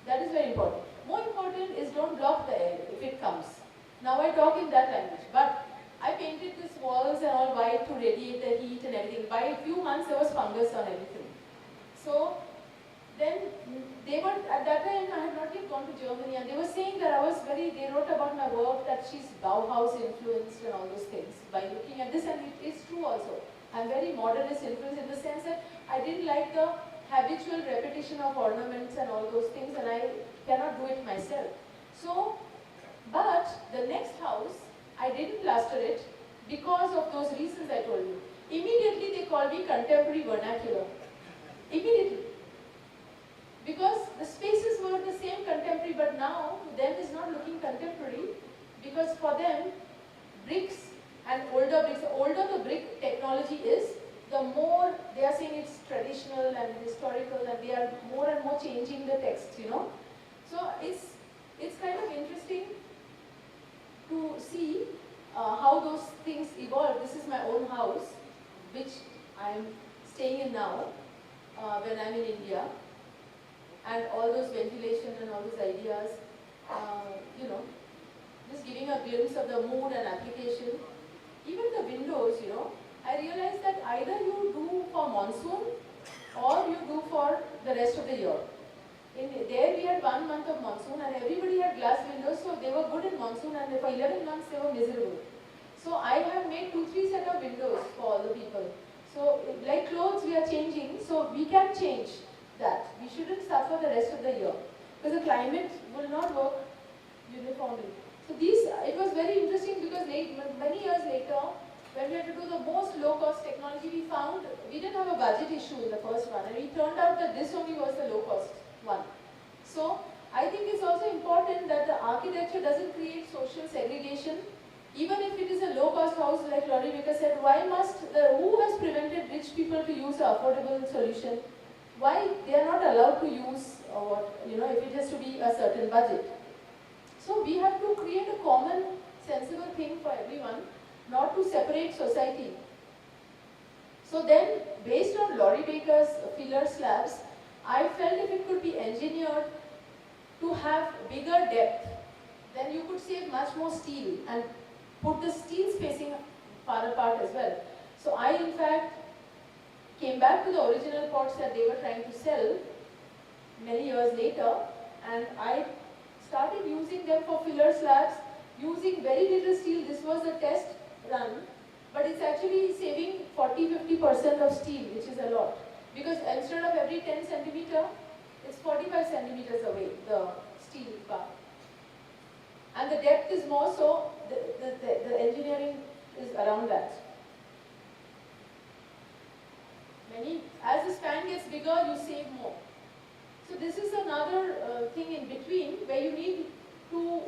That is very important. More important is don't block the air if it comes. Now I talk in that language. But I painted these walls and all white to radiate the heat and everything. By a few months there was fungus on everything. So then they were, at that time I had not yet gone to Germany, and they were saying that they wrote about my work that she's Bauhaus influenced and all those things by looking at this, and it is true also. I'm very modernist influenced in the sense that I didn't like the habitual repetition of ornaments and all those things, and I cannot do it myself. So, but the next house, I didn't plaster it because of those reasons I told you. Immediately they called me contemporary vernacular. Immediately. Because the spaces were the same contemporary, but now to them is not looking contemporary, because for them, bricks and older bricks, the older the brick technology is, the more they are saying it's traditional and historical, and they are more and more changing the text, So it's kind of interesting to see how those things evolve. This is my own house, which I'm staying in now when I'm in India, and all those ventilation and all those ideas, just giving a glimpse of the mood and application. Even the windows, I realized that either you do for monsoon or you do for the rest of the year. There we had 1 month of monsoon, and everybody had glass windows, so they were good in monsoon, and for 11 months they were miserable. So I have made 2-3 set of windows for all the people. So like clothes we are changing, so we can change that. We shouldn't suffer the rest of the year, because the climate will not work uniformly. So it was very interesting, because many years later, when we had to do the most low-cost technology, we found we didn't have a budget issue in the first one, and it turned out that this only was the low-cost one. So I think it's also important that the architecture doesn't create social segregation. Even if it is a low-cost house, like Laurie Baker said, who has prevented rich people to use an affordable solution? Why they are not allowed to use, if it has to be a certain budget? So we have to create a common, sensible thing for everyone, not to separate society. So then, based on Laurie Baker's filler slabs, I felt if it could be engineered to have bigger depth, then you could save much more steel and put the steel spacing far apart as well. So I in fact came back to the original pots that they were trying to sell many years later, and I started using them for filler slabs using very little steel. This was a test run, but it's actually saving 40-50% of steel, which is a lot. Because instead of every 10 centimeter, it's 45 centimeters away, the steel bar. And the depth is more, so the engineering is around that. As the span gets bigger, you save more. So this is another thing in between where you need to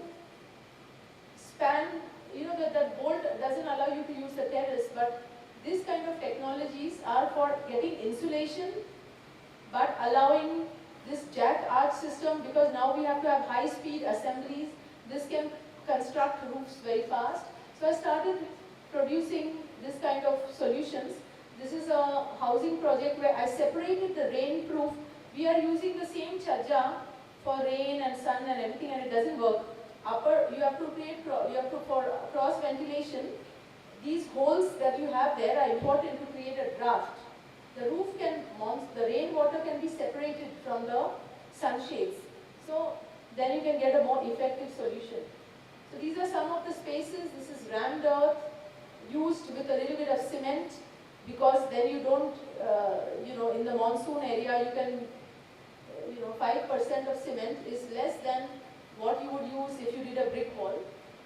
span, that bolt doesn't allow you to use the terrace, but this kind of technologies are for getting insulation, but allowing this jack arch system, because now we have to have high speed assemblies. This can construct roofs very fast. So I started producing this kind of solutions. This is a housing project where I separated the rain proof. We are using the same chajja for rain and sun and everything, and it doesn't work. You have to for cross ventilation. These holes that you have there are important to create a draft. The roof the rainwater can be separated from the sunshades. So then you can get a more effective solution. So these are some of the spaces. This is rammed earth used with a little bit of cement, because then you don't, in the monsoon area you can, 5% of cement is less than what you would use if you did a brick wall,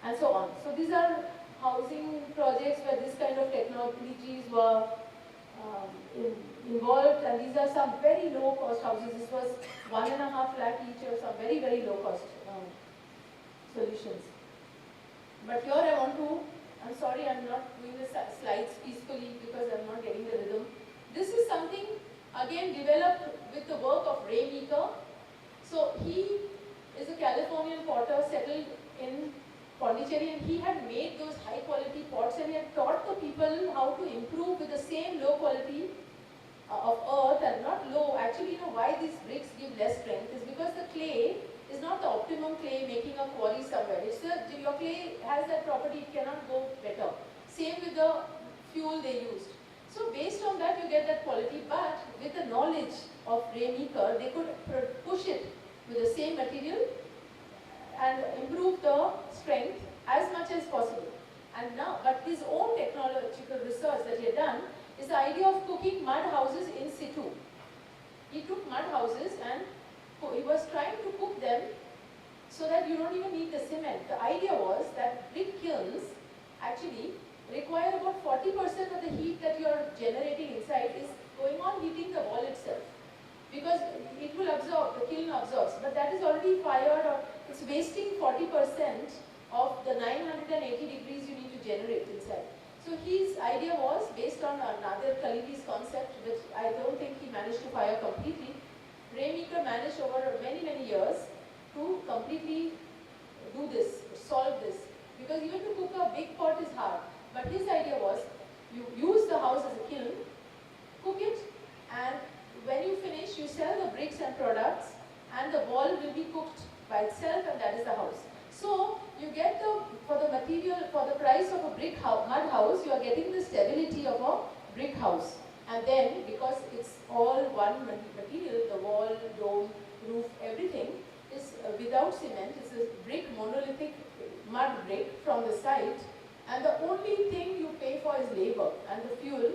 and so on. So these are housing projects where this kind of technologies were involved, and these are some very low cost houses. This was 1.5 lakh each, or some very, very low cost solutions. But here I want to, I'm sorry I'm not doing the slides peacefully because I'm not getting the rhythm. This is something again developed with the work of Ray Meeker. So he is a Californian potter settled in Pondicherry, and he had made those high quality pots, and he had taught the people how to improve with the same low quality of earth, and not low, actually why these bricks give less strength is because the clay is not the optimum clay making a quarry somewhere. Your clay has that property, it cannot go better. Same with the fuel they used. So based on that you get that quality, but with the knowledge of Ray Meeker, they could push it with the same material and improve the strength as much as possible. And now, but his own technological research that he had done is the idea of cooking mud houses in situ. He took mud houses and he was trying to cook them so that you don't even need the cement. The idea was that brick kilns actually require about 40% of the heat that you are generating inside is going on heating the wall itself, because it will absorb, the kiln absorbs, but that is already fired, or it's wasting 40% of the 980 degrees you need to generate inside. So his idea was based on Nadir Khalidi's concept, which I don't think he managed to fire completely. Ray Meeker managed over many, many years to completely do this, solve this, because even to cook a big pot is hard. But his idea was, you use the house as a kiln, cook it, and when you finish, you sell the bricks and products, and the wall will be cooked by itself, and that is the house. So you get for the material, for the price of a mud house, you are getting the stability of a brick house. And then, because it's all one material, the wall, dome, roof, everything is without cement. It's a brick, monolithic mud brick from the site. And the only thing you pay for is labor and the fuel.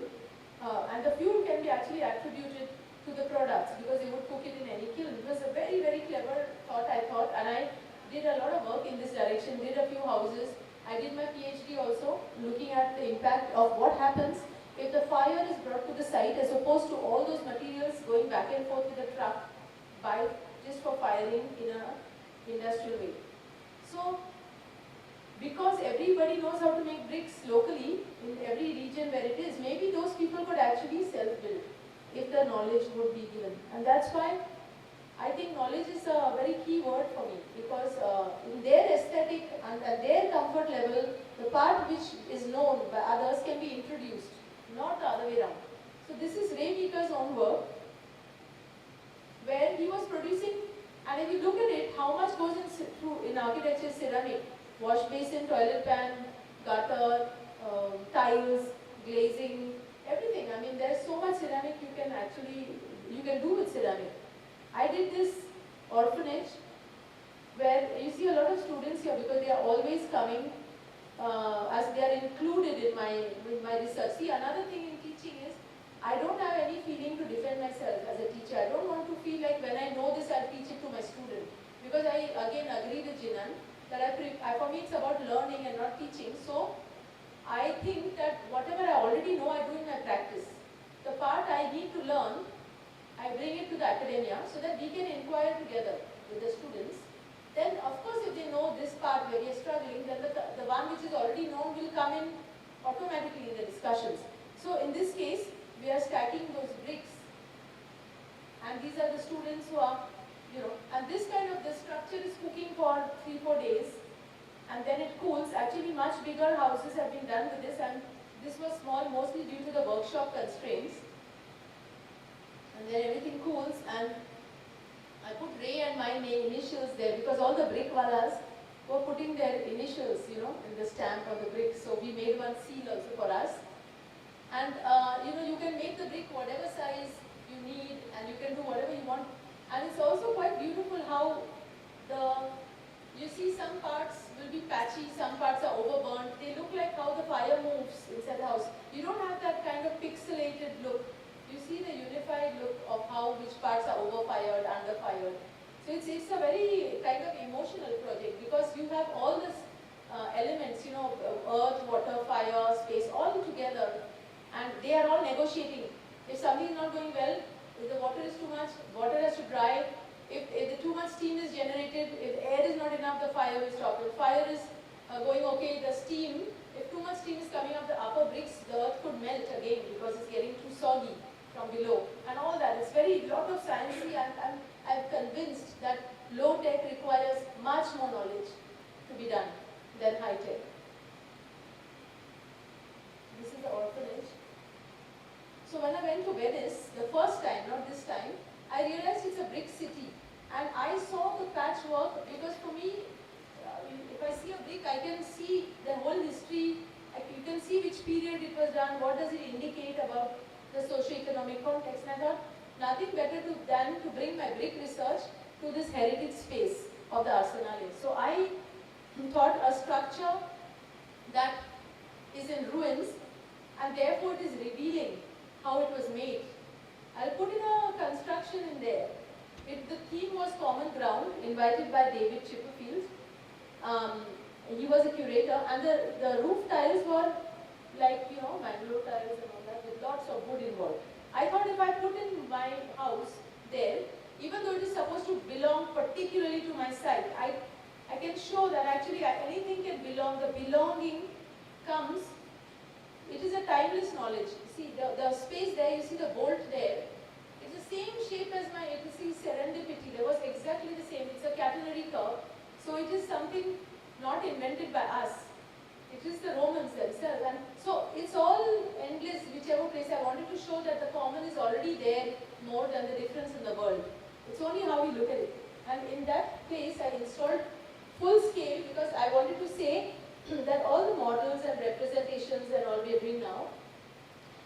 And the fuel can be actually attributed to the products, because they would cook it in any kiln. It was a very, very clever thought, I thought, and I did a lot of work in this direction, did a few houses. I did my PhD also, looking at the impact of what happens if the fire is brought to the site, as opposed to all those materials going back and forth with a truck just for firing in an industrial way. So, because everybody knows how to make bricks locally in every region where it is, maybe those people could actually self-build if the knowledge would be given. And that's why I think knowledge is a very key word for me, because in their aesthetic and at their comfort level, the part which is known by others can be introduced, not the other way around. So this is Ray Meeker's own work, where he was producing, and if you look at it, how much goes in architecture: ceramic, wash basin, toilet pan, gutter, tiles, glazing, everything. I mean, there's so much ceramic you can do with ceramic. I did this orphanage where you see a lot of students here because they are always coming as they are included in my research. See, another thing in teaching is I don't have any feeling to defend myself as a teacher. I don't want to feel like when I know this, I'll teach it to my student. Because I again agree with Jinan that for me it's about learning and not teaching. So I think that whatever I already know, I do in my practice. The part I need to learn, I bring it to the academia so that we can inquire together with the students. Then, of course, if they know this part where we are struggling, then the one which is already known will come in automatically in the discussions. So, in this case, we are stacking those bricks. And these are the students who are, and this structure is cooking for 3-4 days. And then it cools. Actually, much bigger houses have been done with this, and this was small mostly due to the workshop constraints. And then everything cools, and I put Ray and my initials there because all the brickwalas were putting their initials, in the stamp on the brick. So we made one seal also for us. And you can make the brick whatever size you need, and you can do whatever you want. And it's also quite beautiful how you see some parts will be patchy, some parts are overburnt. They look like how the fire moves inside the house. You don't have that kind of pixelated look. You see the unified look of how which parts are overfired, underfired. So it's a very kind of emotional project because you have all these elements, earth, water, fire, space, all together, and they are all negotiating. If something is not going well, if the water is too much, water has to dry. If the too much steam is generated, if air is not enough, the fire will stop. If fire is going okay, the steam, if too much steam is coming up the upper bricks, the earth could melt again because it's getting too soggy from below. And all that, it's very lot of sciencey, and I'm convinced that low tech requires much more knowledge to be done than high tech. This is the orphanage. So when I went to Venice, the first time, not this time, I realized it's a brick city. And I saw the patchwork because for me, if I see a brick, I can see the whole history. You can see which period it was done, what does it indicate about the socio-economic context. And I thought, nothing better than to bring my brick research to this heritage space of the Arsenale. So I thought a structure that is in ruins and therefore it is revealing how it was made. I'll put in a construction in there. The theme was Common Ground, invited by David Chipperfield. He was a curator, and the roof tiles were like, Mangalore tiles and all that, with lots of wood involved. I thought if I put in my house there, even though it is supposed to belong particularly to my site, I can show that actually anything can belong. The belonging comes, it is a timeless knowledge. See, the space there, you see the bolt there, it's the same shape as my, you see serendipity, there was exactly the same. It's a catenary curve. So it is something not invented by us. It is the Romans themselves. And so it's all endless, whichever place. I wanted to show that the common is already there more than the difference in the world. It's only how we look at it. And in that place, I installed full scale because I wanted to say that all the models and representations and all we are doing now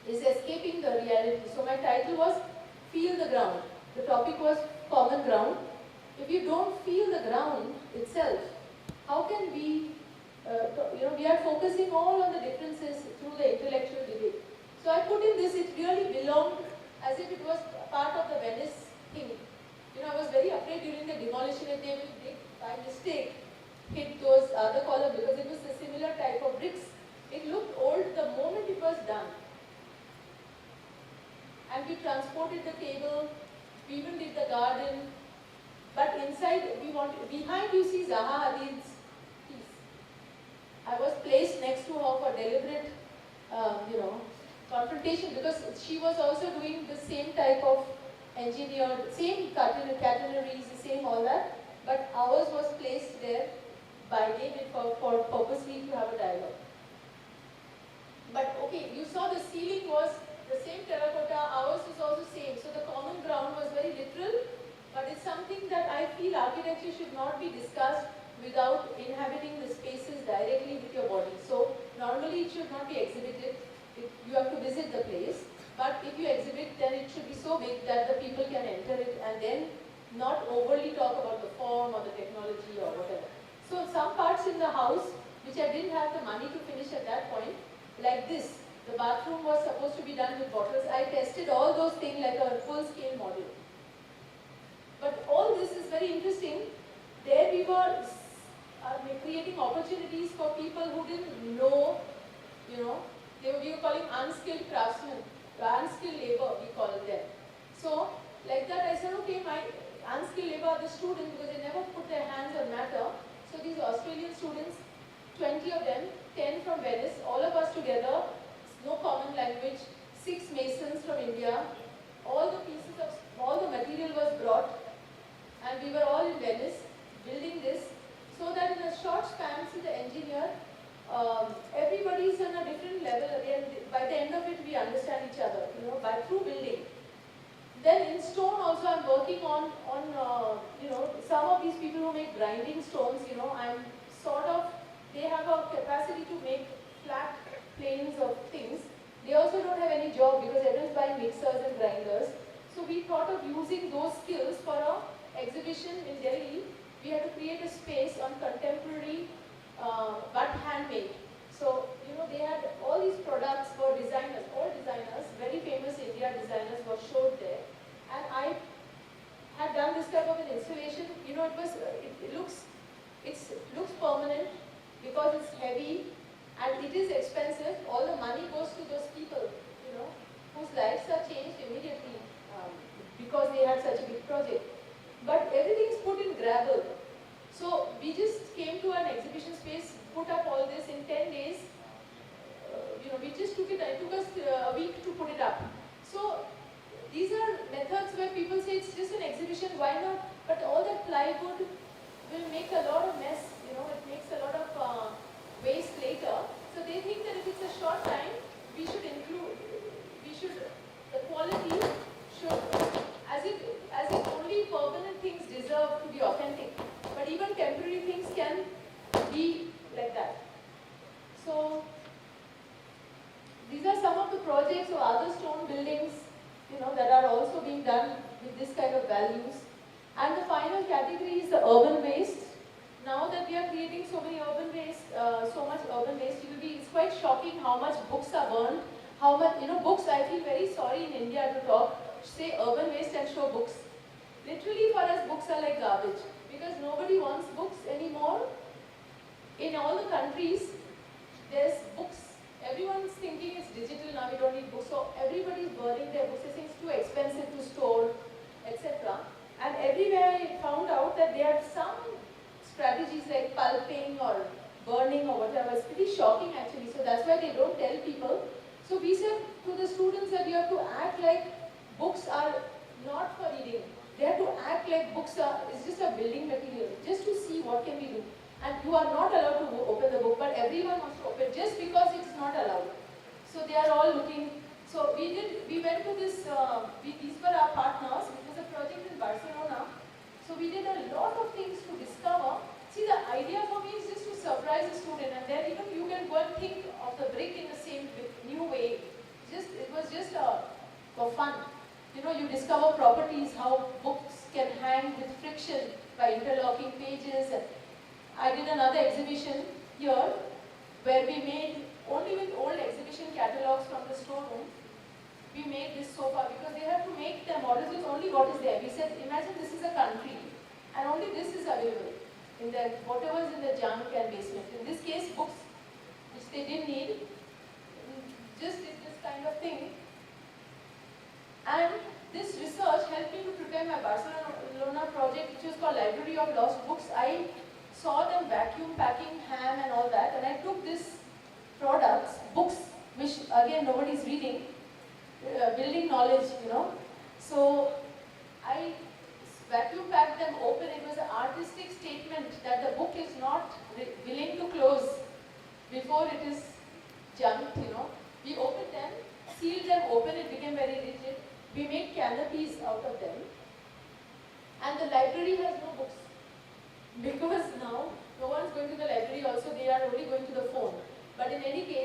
is escaping the reality. So my title was Feel the Ground. The topic was Common Ground. If you don't feel the ground itself, how can we, we are focusing all on the differences through the intellectual debate. So I put in this, it really belonged as if it was part of the Venice thing. I was very afraid during the demolition if they will, by mistake, hit those other column because it was a similar type of bricks. It looked old the moment it was done. And we transported the table, we even did the garden, but inside behind you see Zaha Hadid's piece. I was placed next to her for deliberate, confrontation because she was also doing the same type of engineered, same catenaries, same all that, but ours was placed there by David for purposely to have a dialogue. But okay, you saw the ceiling was the same terracotta, ours is also same. So the common ground was very literal, but it's something that I feel architecture should not be discussed without inhabiting the spaces directly with your body. So Normally it should not be exhibited. You have to visit the place. But if you exhibit, then it should be so big that the people can enter it and then not overly talk about the form or the technology or whatever. So some parts in the house, which I didn't have the money to finish at that point, like this. The bathroom was supposed to be done with bottles. I tested all those things like a full-scale model. But all this is very interesting. There we were creating opportunities for people who didn't know, we were calling unskilled craftsmen, unskilled labor, we call them. So, like that I said, okay, my unskilled labor are the students because they never put their hands on matter. So these Australian students, 20 of them, 10 from Venice, all of us together, no common language, 6 masons from India, all the material was brought, and we were all in Venice building this, so that in a short span, see the engineer, everybody is on a different level. By the end of it, we understand each other, through building. Then in stone also, I'm working on some of these people who make grinding stones, I'm they have a capacity to make flat planes of things. They also don't have any job because everyone's buying mixers and grinders. So we thought of using those skills for an exhibition in Delhi. We had to create a space on contemporary but handmade. So, they had all these products for designers, all designers, very famous India designers were showed there. And I had done this type of an installation. It looks permanent because it's heavy and it is expensive. All the money goes to those people, whose lives are changed immediately because they had such a big project. But everything is put in gravel. So we just came to an exhibition space, put up all this in 10 days. We just took it us a week to put it up. So these are methods where people say it's just an exhibition, why not? But all that plywood will make a lot of mess, it makes a lot of waste later. So they think that if it's a short time, the quality should, as if only permanent things deserve to be authentic. But even temporary things can be like that. So these are some of the projects or other stone buildings, that are also being done with this kind of values. And the final category is the urban waste. Now that we are creating so much urban waste, it's quite shocking how much books are burned. How much, books, I feel very sorry in India to say urban waste and show books. Literally for us, books are like garbage because nobody wants books anymore. In all the countries, there's books. Everyone's thinking it's digital now, we don't need books. So everybody's burning their books. They think it's too expensive to store, etc. And everywhere I found out that they have some strategies like pulping or burning or whatever. It's pretty shocking actually. So that's why they don't tell people. So we said to the students that you have to act like books are not for reading. They have to act like books is just a building material, just to see what can we do. And you are not allowed to open the book, but everyone wants to open just because it is not allowed. So they are all looking. So we went to this, these were our partners. It was a project in Barcelona. So we did a lot of things to discover. See, the idea for me is just to surprise a student, and then even you can go and think of the brick in the same new way. It was just for fun. You discover properties, how books can hang with friction by interlocking pages. And I did another exhibition here where we made, only with old exhibition catalogs from the storeroom, we made this sofa because they have to make their models with only what is there. We said, imagine this is a country and only this is available in whatever is in the junk and basement. In this case, books, which they didn't need, just did this kind of thing. And this research helped me to prepare my Barcelona project, which was called Library of Lost Books. I saw them vacuum packing ham and all that, and I took these products, books, which again nobody is reading, building knowledge, So I vacuum packed them open. It was an artistic statement that the book is not willing to close before it is junked, We opened them, sealed them open, it became very rigid. We made canopies out of them. And the library has no books. Because now, no one's going to the library also, they are only going to the phone. But in any case,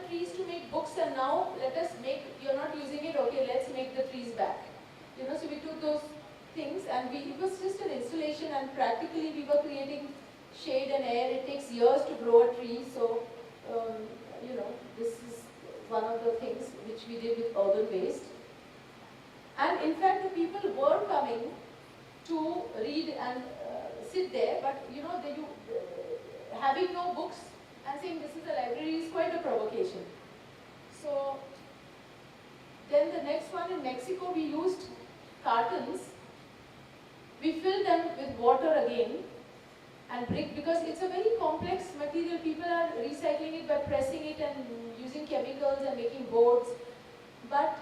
trees to make books, and now let us make, you're not using it, okay, let's make the trees back. So we took those things, and it was just an installation, and practically we were creating shade and air. It takes years to grow a tree, so this is one of the things which we did with urban waste. And in fact, the people were coming to read and sit there, but having no books and saying this is a library is quite a provocation. So then the next one, in Mexico, we used cartons. We filled them with water again and brick, because it's a very complex material. People are recycling it by pressing it and using chemicals and making boards. But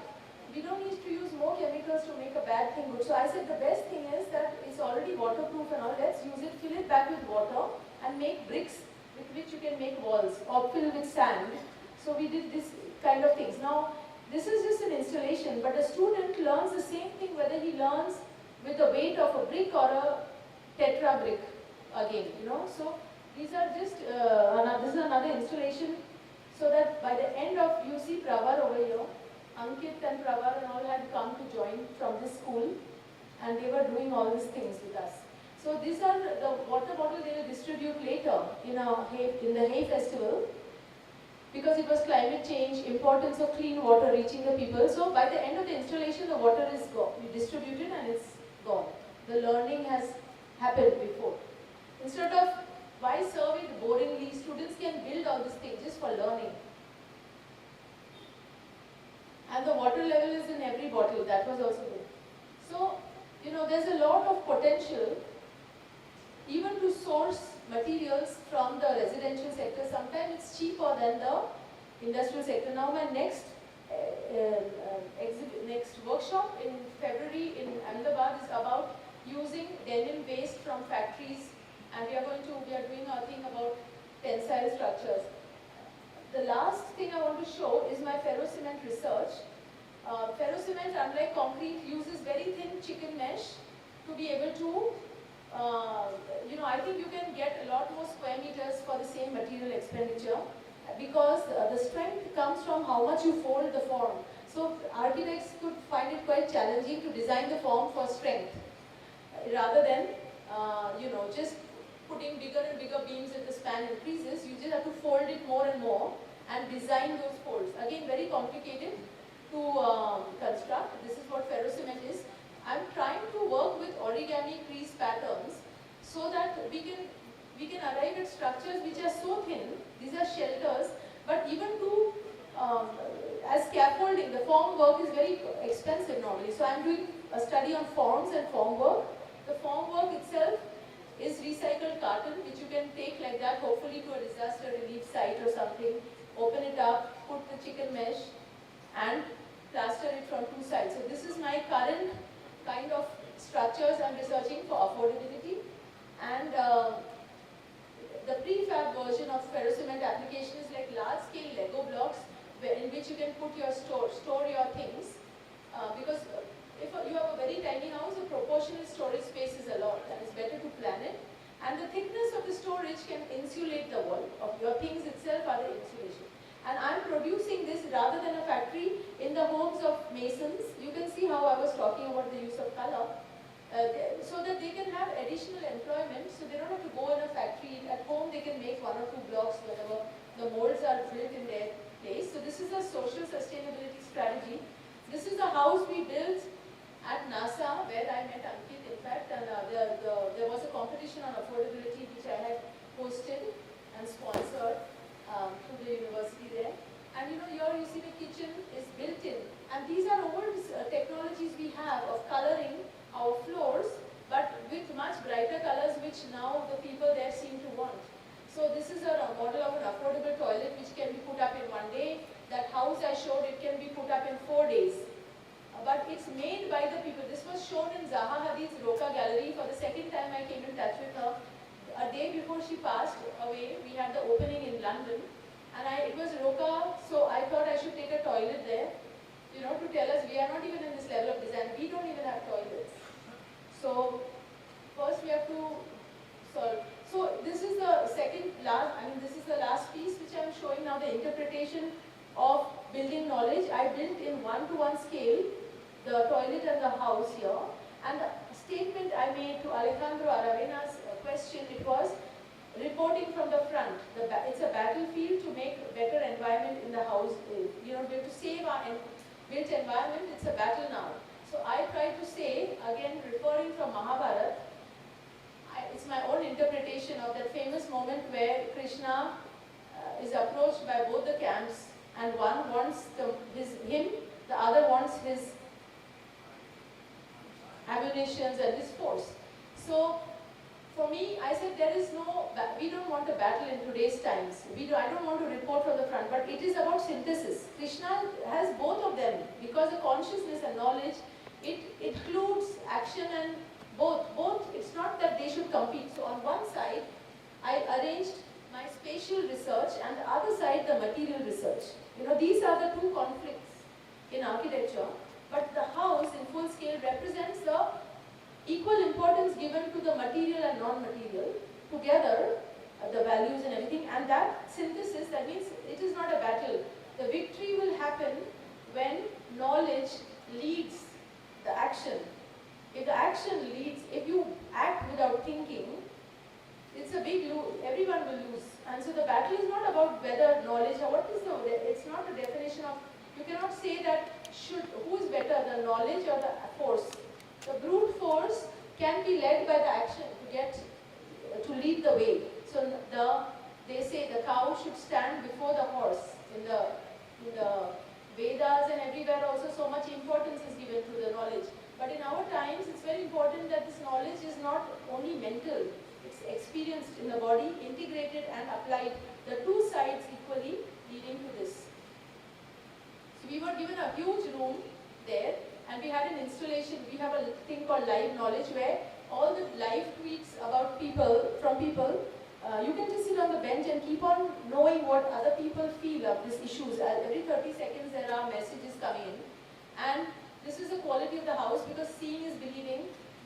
we don't need to use more chemicals to make a bad thing good. So I said the best thing is that it's already waterproof and all. Let's use it, fill it back with water and make bricks with which you can make walls, or fill with sand. So we did this kind of things. Now, this is just an installation, but a student learns the same thing whether he learns with the weight of a brick or a tetra brick again, So these are just, this is another installation, so that by the end of, you see Pravar over here, Ankit and Pravar and all had come to join from this school, and they were doing all these things with us. So these are the water bottle they will distribute later in the Hay Festival, because it was climate change, importance of clean water reaching the people. So by the end of the installation, the water is distributed and it's gone. The learning has happened before. Instead of why serve it boringly, students can build all these things just for learning. And the water level is in every bottle, that was also good. So, there's a lot of potential even to source materials from the residential sector. Sometimes it's cheaper than the industrial sector. Now my next workshop in February in Ahmedabad is about using denim waste from factories, and we are doing a thing about tensile structures. The last thing I want to show is my ferrocement research. Ferrocement, unlike concrete, uses very thin chicken mesh to be able to I think you can get a lot more square meters for the same material expenditure, because the strength comes from how much you fold the form. So architects could find it quite challenging to design the form for strength, rather than just putting bigger and bigger beams as the span increases. You just have to fold it more and more and design those folds. Again, very complicated to construct. This is what ferrocement is. I'm trying to work with origami crease patterns so that we can arrive at structures which are so thin. These are shelters, but even to as scaffolding, the form work is very expensive normally. So I'm doing a study on forms and form work. The form work itself is recycled carton, which you can take like that, hopefully to a disaster relief site or something, open it up, put the chicken mesh, and plaster it from two sides. So this is my current kind of structures I'm researching for affordability. And the prefab version of ferrocement application is like large-scale Lego blocks in which you can put your store your things. Because if you have a very tiny house, the proportional storage space is a lot, and it's better to plan it. And the thickness of the storage can insulate the wall of your things itself are the insulation. And I'm producing this rather than a factory in the homes of masons. You can see how I was talking about the use of color. So that they can have additional employment, so they don't have to go in a factory. At home they can make 1 or 2 blocks whenever the molds are built in their place. So this is a social sustainability strategy. This is the house we built at NASA, where I met Ankit, in fact, and there was a competition on affordability which I had hosted and sponsored through the university there. And here you see the kitchen is built in. And these are old technologies we have of coloring our floors, but with much brighter colors, which now the people there seem to want. So this is a model of an affordable toilet which can be put up in 1 day. That house I showed, it can be put up in 4 days. But it's made by the people. This was shown in Zaha Hadid's Roca Gallery. For the second time I came in touch with her. A day before she passed away, we had the opening in London. And it was Roca, so I thought I should take a toilet there, to tell us we are not even in this level of design. We don't even have toilets. So first we have to solve. So this is the this is the last piece which I am showing now, the interpretation of building knowledge. I built in 1-to-1 scale the toilet and the house here. And the statement I made to Alejandro Aravena's question, it was reporting from the front. It's a battlefield to make a better environment in the house. We have to save our built environment. It's a battle now. So I tried to say, again referring from Mahabharata, it's my own interpretation of that famous moment where Krishna is approached by both the camps, and one wants him, the other wants his ammunitions and his force. So for me, I said we don't want a battle in today's times. I don't want to report from the front, but it is about synthesis. Krishna has both of them because the consciousness and knowledge, it includes action and both. It's not that they should compete. So on one side, I arranged my spatial research, and the other side, the material research. These are the two conflicts in architecture, but the house in full scale represents the equal importance given to the material and non-material, together, the values and everything, and that synthesis, that means it is not a battle. The victory will happen when knowledge leads the action. If the action leads, if you act without thinking, it's a big lose, everyone will lose. And so the battle is not about whether knowledge, or it's not a definition of, you cannot say that who is better, the knowledge or the force. The brute force can be led by the action to lead the way. So they say the cow should stand before the horse. In the Vedas and everywhere also so much importance is given to the knowledge. But in our times, it's very important that this knowledge is not only mental, it's experienced in the body, integrated and applied, the two sides equally leading to this. So we were given a huge room there, and we had an installation. We have a thing called live knowledge, where all the live tweets about from people, you can just sit on the bench and keep on knowing what other people feel of these issues. Every 30 seconds there are messages coming in. And this is the quality of the house, because seeing is believing.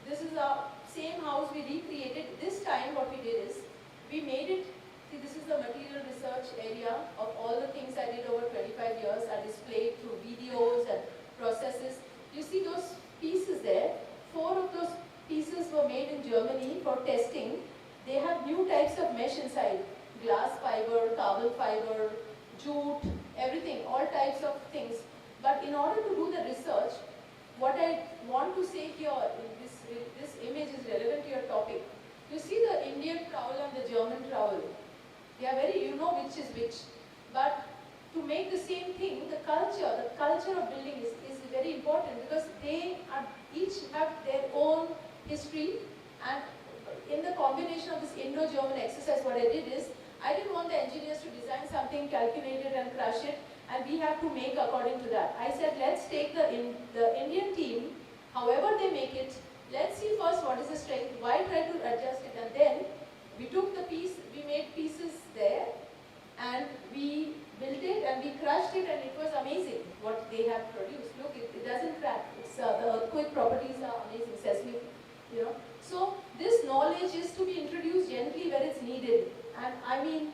This is the same house we recreated. This time what we did is, we made it, see, this is the material research area of all the things I did over 25 years, are displayed through videos and processes. You see those pieces there, 4 of those pieces were made in Germany for testing. They have new types of mesh inside, glass fiber, carbon fiber, jute, everything, all types of things. But in order to do the research, what I want to say here, this image is relevant to your topic. You see the Indian trowel and the German trowel. They are very, you know which is which. But to make the same thing, the culture of building is very important, because they each have their own history, and in the combination of this Indo-German exercise, what I did is, I didn't want the engineers to design something calculated and crush it, and we have to make according to that. I said, let's take the Indian team, however they make it, let's see first what is the strength, why try to adjust it, and then we took the piece, we made pieces there, and we built it and we crushed it, and it was amazing what they have produced. Look, it doesn't crack. The earthquake properties are amazing, sesame, So this knowledge is to be introduced gently where it's needed. And I mean,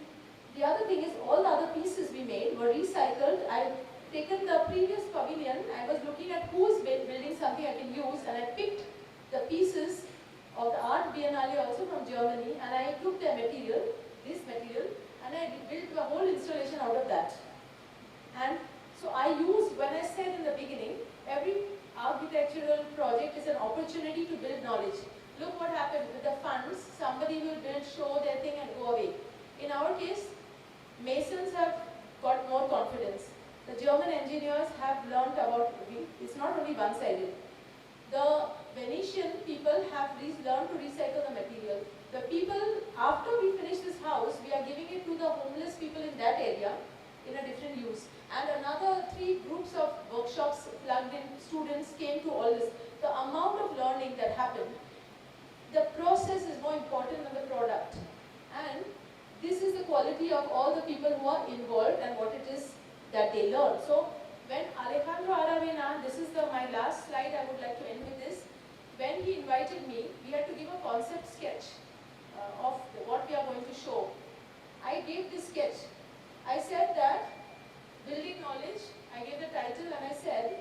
the other thing is, all the other pieces we made were recycled. I've taken the previous pavilion, I was looking at who's building something I can use, and I picked the pieces of the Art Biennale also from Germany, and I took their material, this material, and I built a whole installation out of that. And so I used, when I said in the beginning, every architectural project is an opportunity to build knowledge. Look what happened with the funds. Somebody will build, show their thing and go away. In our case, masons have got more confidence. The German engineers have learned about, it's not only one-sided. The Venetian people have learned to recycle the material. The people, after we finish this house, we are giving it to the homeless people in that area in a different use. And another 3 groups of workshops plugged in students came to all this. The amount of learning that happened, the process is more important than the product. And this is the quality of all the people who are involved and what it is that they learn. So when Alejandro Aravena, this is my last slide, I would like to end with this. When he invited me, we had to give a concept sketch of what we are going to show. I gave this sketch. I said that building knowledge, I gave the title and I said,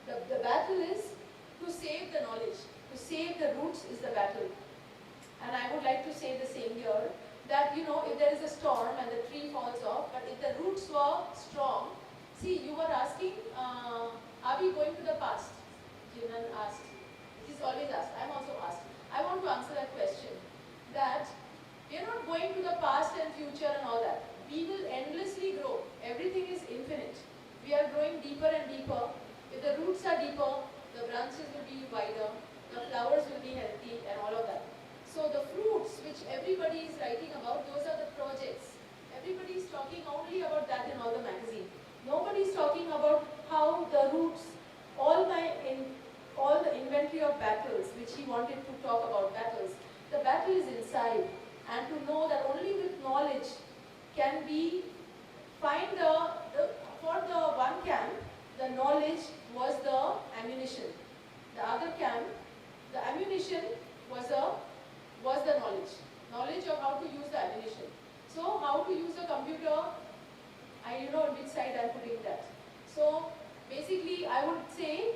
the battle is to save the knowledge. To save the roots is the battle. And I would like to say the same here, that if there is a storm and the tree falls off, but if the roots were strong, see, you were asking, are we going to the past? Jinan asked. It is always asked. I'm also asked. I want to answer that question. That we are not going to the past and future and all that. We will endlessly grow. Everything is infinite. We are growing deeper and deeper. If the roots are deeper, the branches will be wider, the flowers will be healthy and all of that. So the fruits which everybody is writing about, those are the projects. Everybody is talking only about that in all the magazine. Nobody is talking about how the roots, all the inventory of battles, which he wanted to talk about battles, the battle is inside. And to know that only with knowledge can we find for the one camp, the knowledge was the ammunition. The other camp, the ammunition was the knowledge of how to use the ammunition. So how to use the computer, I on which side I'm putting that. So basically I would say,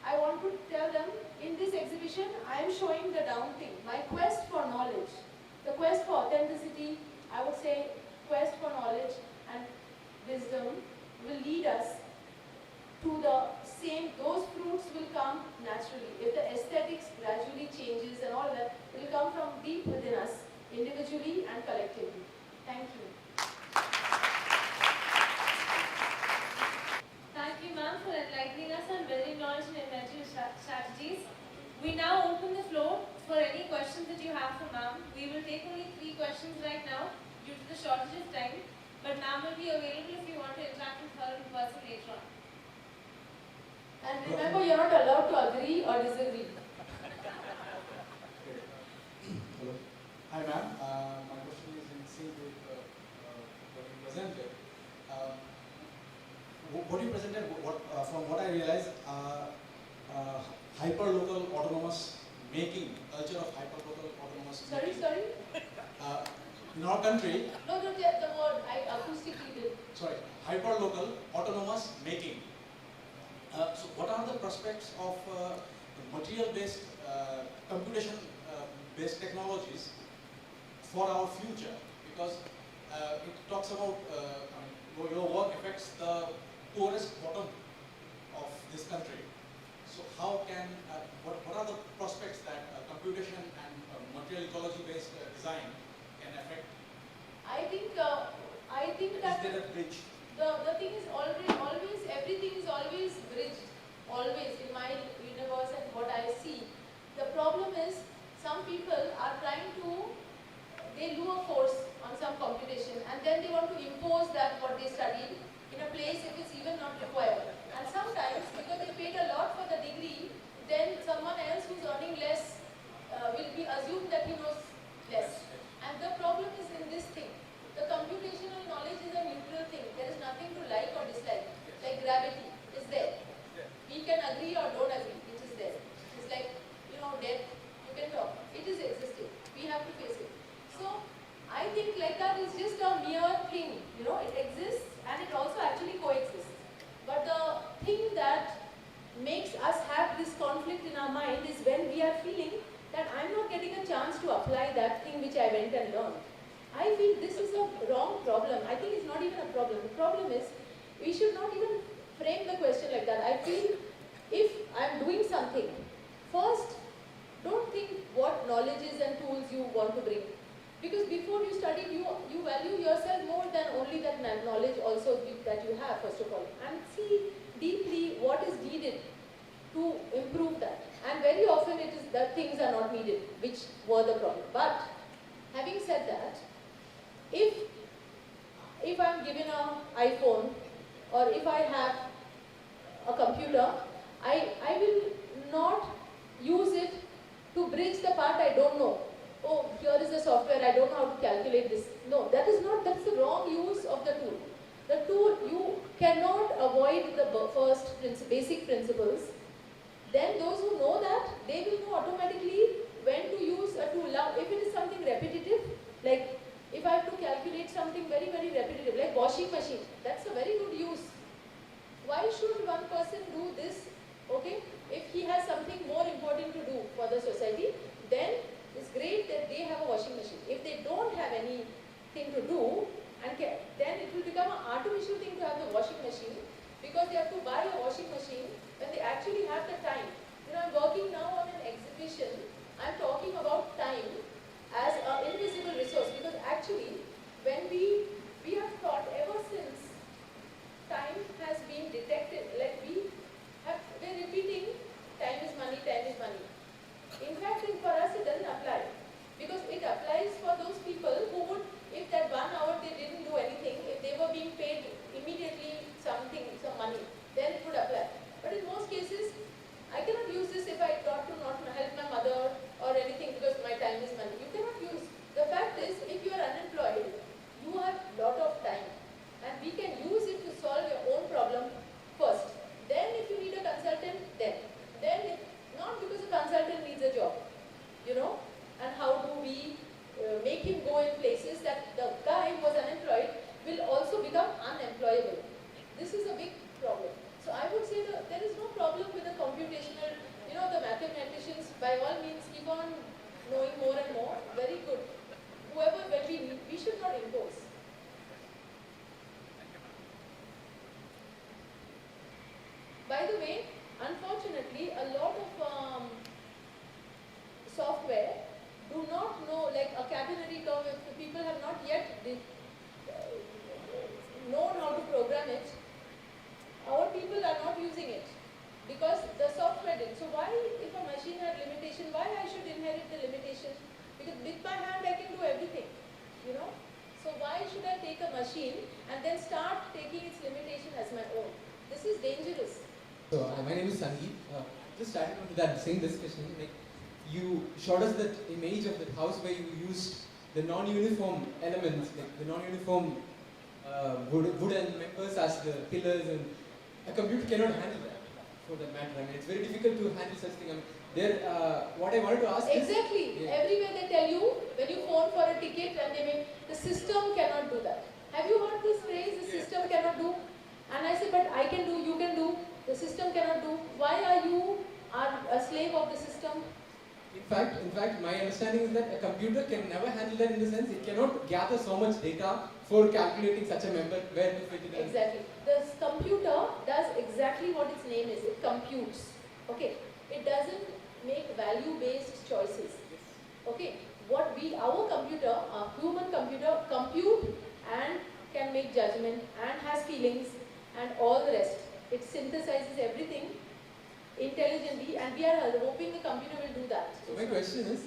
I want to tell them, in this exhibition I am showing the down thing, my quest for knowledge, the quest for authenticity, I would say quest for knowledge and wisdom will lead us to the same, those fruits will come naturally. If the aesthetics gradually changes and all that, it will come from deep within us, individually and collectively. Thank you. Thank you, ma'am, for enlightening us on building knowledge and inventory strategies. We now open the floor for any questions that you have for ma'am. We will take only 3 questions right now due to the shortage of time, but ma'am will be available if you want to interact with her in person later on. And remember, you're not allowed to agree or disagree. Hello. Hi, ma'am. My question is in sync with what you presented. What you presented, from what I realized, hyper-local autonomous making, culture of hyper-local autonomous making. Sorry? In our country. No, don't get the word. I acoustically did. Sorry, hyper-local autonomous making. So what are the prospects of material-based, computation-based technologies for our future? Because it talks about, your work affects the poorest bottom of this country. So how can, what are the prospects that computation and material ecology-based design can affect? I think that Is there a bridge? the thing is always everything is always bridged. Always in my universe and what I see. The problem is some people are trying to, they do a course on some computation and then they want to impose that what they studied in a place if it's even not required. And sometimes because they paid a lot for the degree, then someone else who's earning less will be assumed that he knows less. And the problem is in this thing. The computational knowledge is a neutral thing. There is nothing to like or dislike. Like gravity is there. We can agree or don't agree. It is there. It's like, death. You can talk. It is existing. We have to face it. So, I think like that is just a mere thing. It exists and it also actually coexists. But the thing that makes us have this conflict in our mind is when we are feeling that I'm not getting a chance to apply that thing which I went and learned. I feel this is a wrong problem. I think it's not even a problem. The problem is we should not even frame the question like that. I feel if I'm doing something, first don't think what knowledges and tools you want to bring. Because before you study, you value yourself more than only that knowledge also that you have, first of all. And see deeply what is needed to improve that. And very often it is that things are not needed, which were the problem. But having said that, if I'm given an iPhone or if I have a computer, I will not use it to bridge the part I don't know. Oh, here is the software, I don't know how to calculate this. No, that's the wrong use of the tool. The tool, you cannot avoid the first basic principles. Then those who know that, they will know automatically when to use a tool. Now, if it is something repetitive, like if if I have to calculate something very, very repetitive, like washing machine, that's a very good use. Why should one person do this, okay, if he has something more important to do for the society? Then it's great that they have a washing machine. If they don't have anything to do, then it will become an artificial thing to have the washing machine, because they have to buy a washing machine when they actually have the time. I'm working now on an exhibition. I'm talking about time as an invisible resource, because actually when we have thought ever since time has been detected, like we're repeating time is money, time is money. In fact, for us it doesn't apply, because it applies for those people who would, if that 1 hour they didn't do anything, if they were being paid immediately some money, then it would apply. But in most cases, I cannot use this if I got to not help my mother or anything, because my time is money. You cannot use. The fact is, if you are unemployed, you have a lot of time, and we can use it to solve your own problem first. Then if you need a consultant, then not because a consultant needs a job, and how do we make him go in places that the guy who was unemployed will also become unemployable. This is a big problem. So I would say that there is no problem with the computational, the mathematicians, by all means keep on knowing more and more, very good. Whoever, when we should not impose. By the way, unfortunately, a lot of software do not know, like a catenary curve, if people have not yet known how to program it, our people are not using it because the software did. So why, if a machine had limitation, why I should inherit the limitation? Because with my hand I can do everything, So why should I take a machine and then start taking its limitation as my own? This is dangerous. So my name is Sandeep. Just adding on to that same discussion, you showed us that image of the house where you used the non-uniform elements, like the non-uniform wooden members as the pillars, and a computer cannot handle that, for that matter. It's very difficult to handle such thing. What I wanted to ask exactly. is... Everywhere they tell you, when you phone for a ticket and the system cannot do that. Have you heard this phrase, the system cannot do? And I say, but I can do, you can do, the system cannot do. Why are you a slave of the system? In fact, my understanding is that a computer can never handle that, in the sense it cannot gather so much data for calculating such a member where to fit it in. Exactly. The computer does exactly what its name is. It computes. Okay. It doesn't make value-based choices. Okay. Our computer, our human computer, compute and can make judgment and has feelings and all the rest. It synthesizes everything intelligently, and we are hoping the computer will do that. So my question is,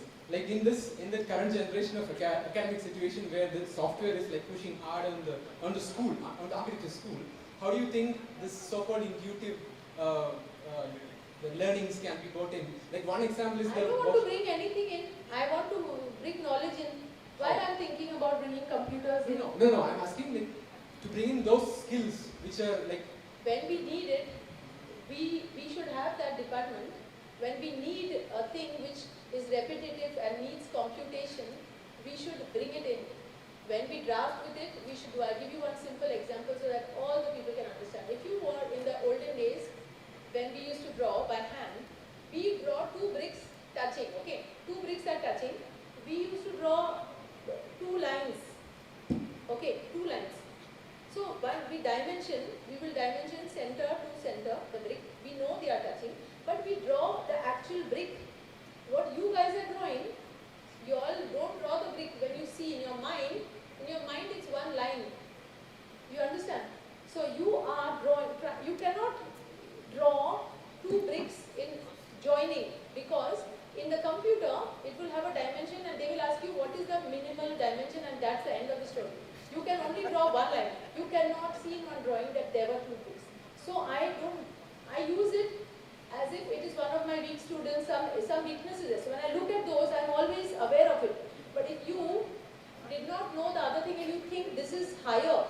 in the current generation of academic situation where the software is pushing hard on the school, on the architecture school, how do you think this so-called intuitive the learnings can be brought in? One example is I don't want to bring anything in. I want to bring knowledge in. Why I'm thinking about bringing computers in? No. I'm asking to bring in those skills which are when we need it, we should have that department. When we need a thing which is repetitive and needs computation, we should bring it in. When we draft with it, we should do. I'll give you one simple example so that all the people can understand. If you were in the olden days, when we used to draw by hand, we draw 2 bricks touching, okay? 2 bricks are touching. We used to draw 2 lines, okay? 2 lines. So when we will dimension center to center, the brick. We know they are touching, but we draw the actual brick. What you guys are drawing, you all don't draw the brick when you see in your mind it's one line. You understand? So you are drawing, you cannot draw 2 bricks in joining, because in the computer it will have a dimension and they will ask you what is the minimal dimension, and that's the end of the story. You can only draw one line. You cannot see in one drawing that there were 2 bricks. So I use it as if it is one of my weak students, some weaknesses. So when I look at those, I'm always aware of it. But if you did not know the other thing and you think this is higher,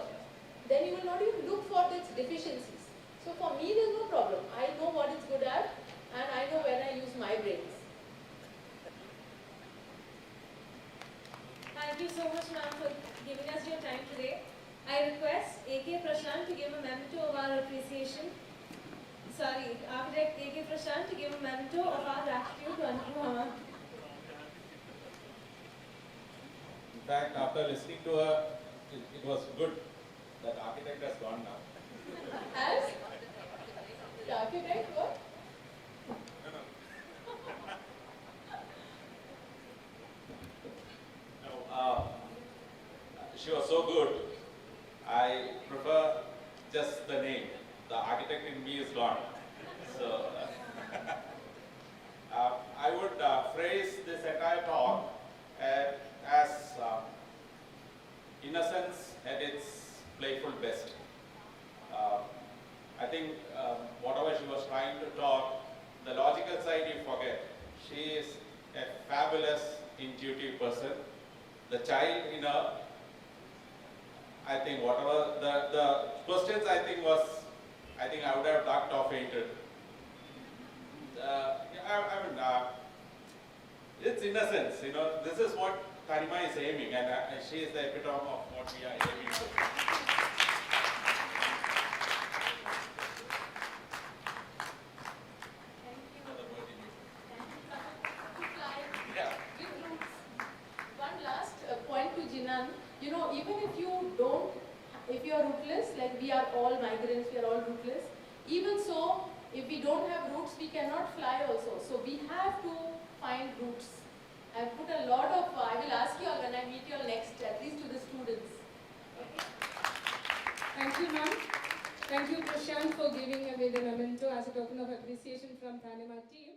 then you will not even look for its deficiencies. So for me, there's no problem. I know what it's good at, and I know when I use my brains. Thank you so much, ma'am, for giving us your time today. I request A.K. Prashant to give a memento of our appreciation. Sorry, Architect A.K. Prashant to give a memento of our gratitude to Anupama. In fact, after listening to her, it was good that architect has gone now. As the architect, what? No, she was so good. I prefer just the name. The architect in me is gone. So, I would phrase this entire talk as innocence at its playful best. I think whatever she was trying to talk, the logical side you forget. She is a fabulous, intuitive person. The child in her, I think whatever the questions I think I would have ducked or fainted. It's innocence, you know, this is what Karima is aiming, and she is the epitome of what we are aiming for. Yeah. One last point to Jinan. You know, even if you are rootless, like we are all migrants, we are all rootless. Even so, if we don't have roots, we cannot fly also. So we have to find roots. I've put a lot of, I will ask you all when I meet you all next, at least to the students. Thank you, ma'am. Thank you, Prashant, for giving away the memento as a token of appreciation from Thanema team.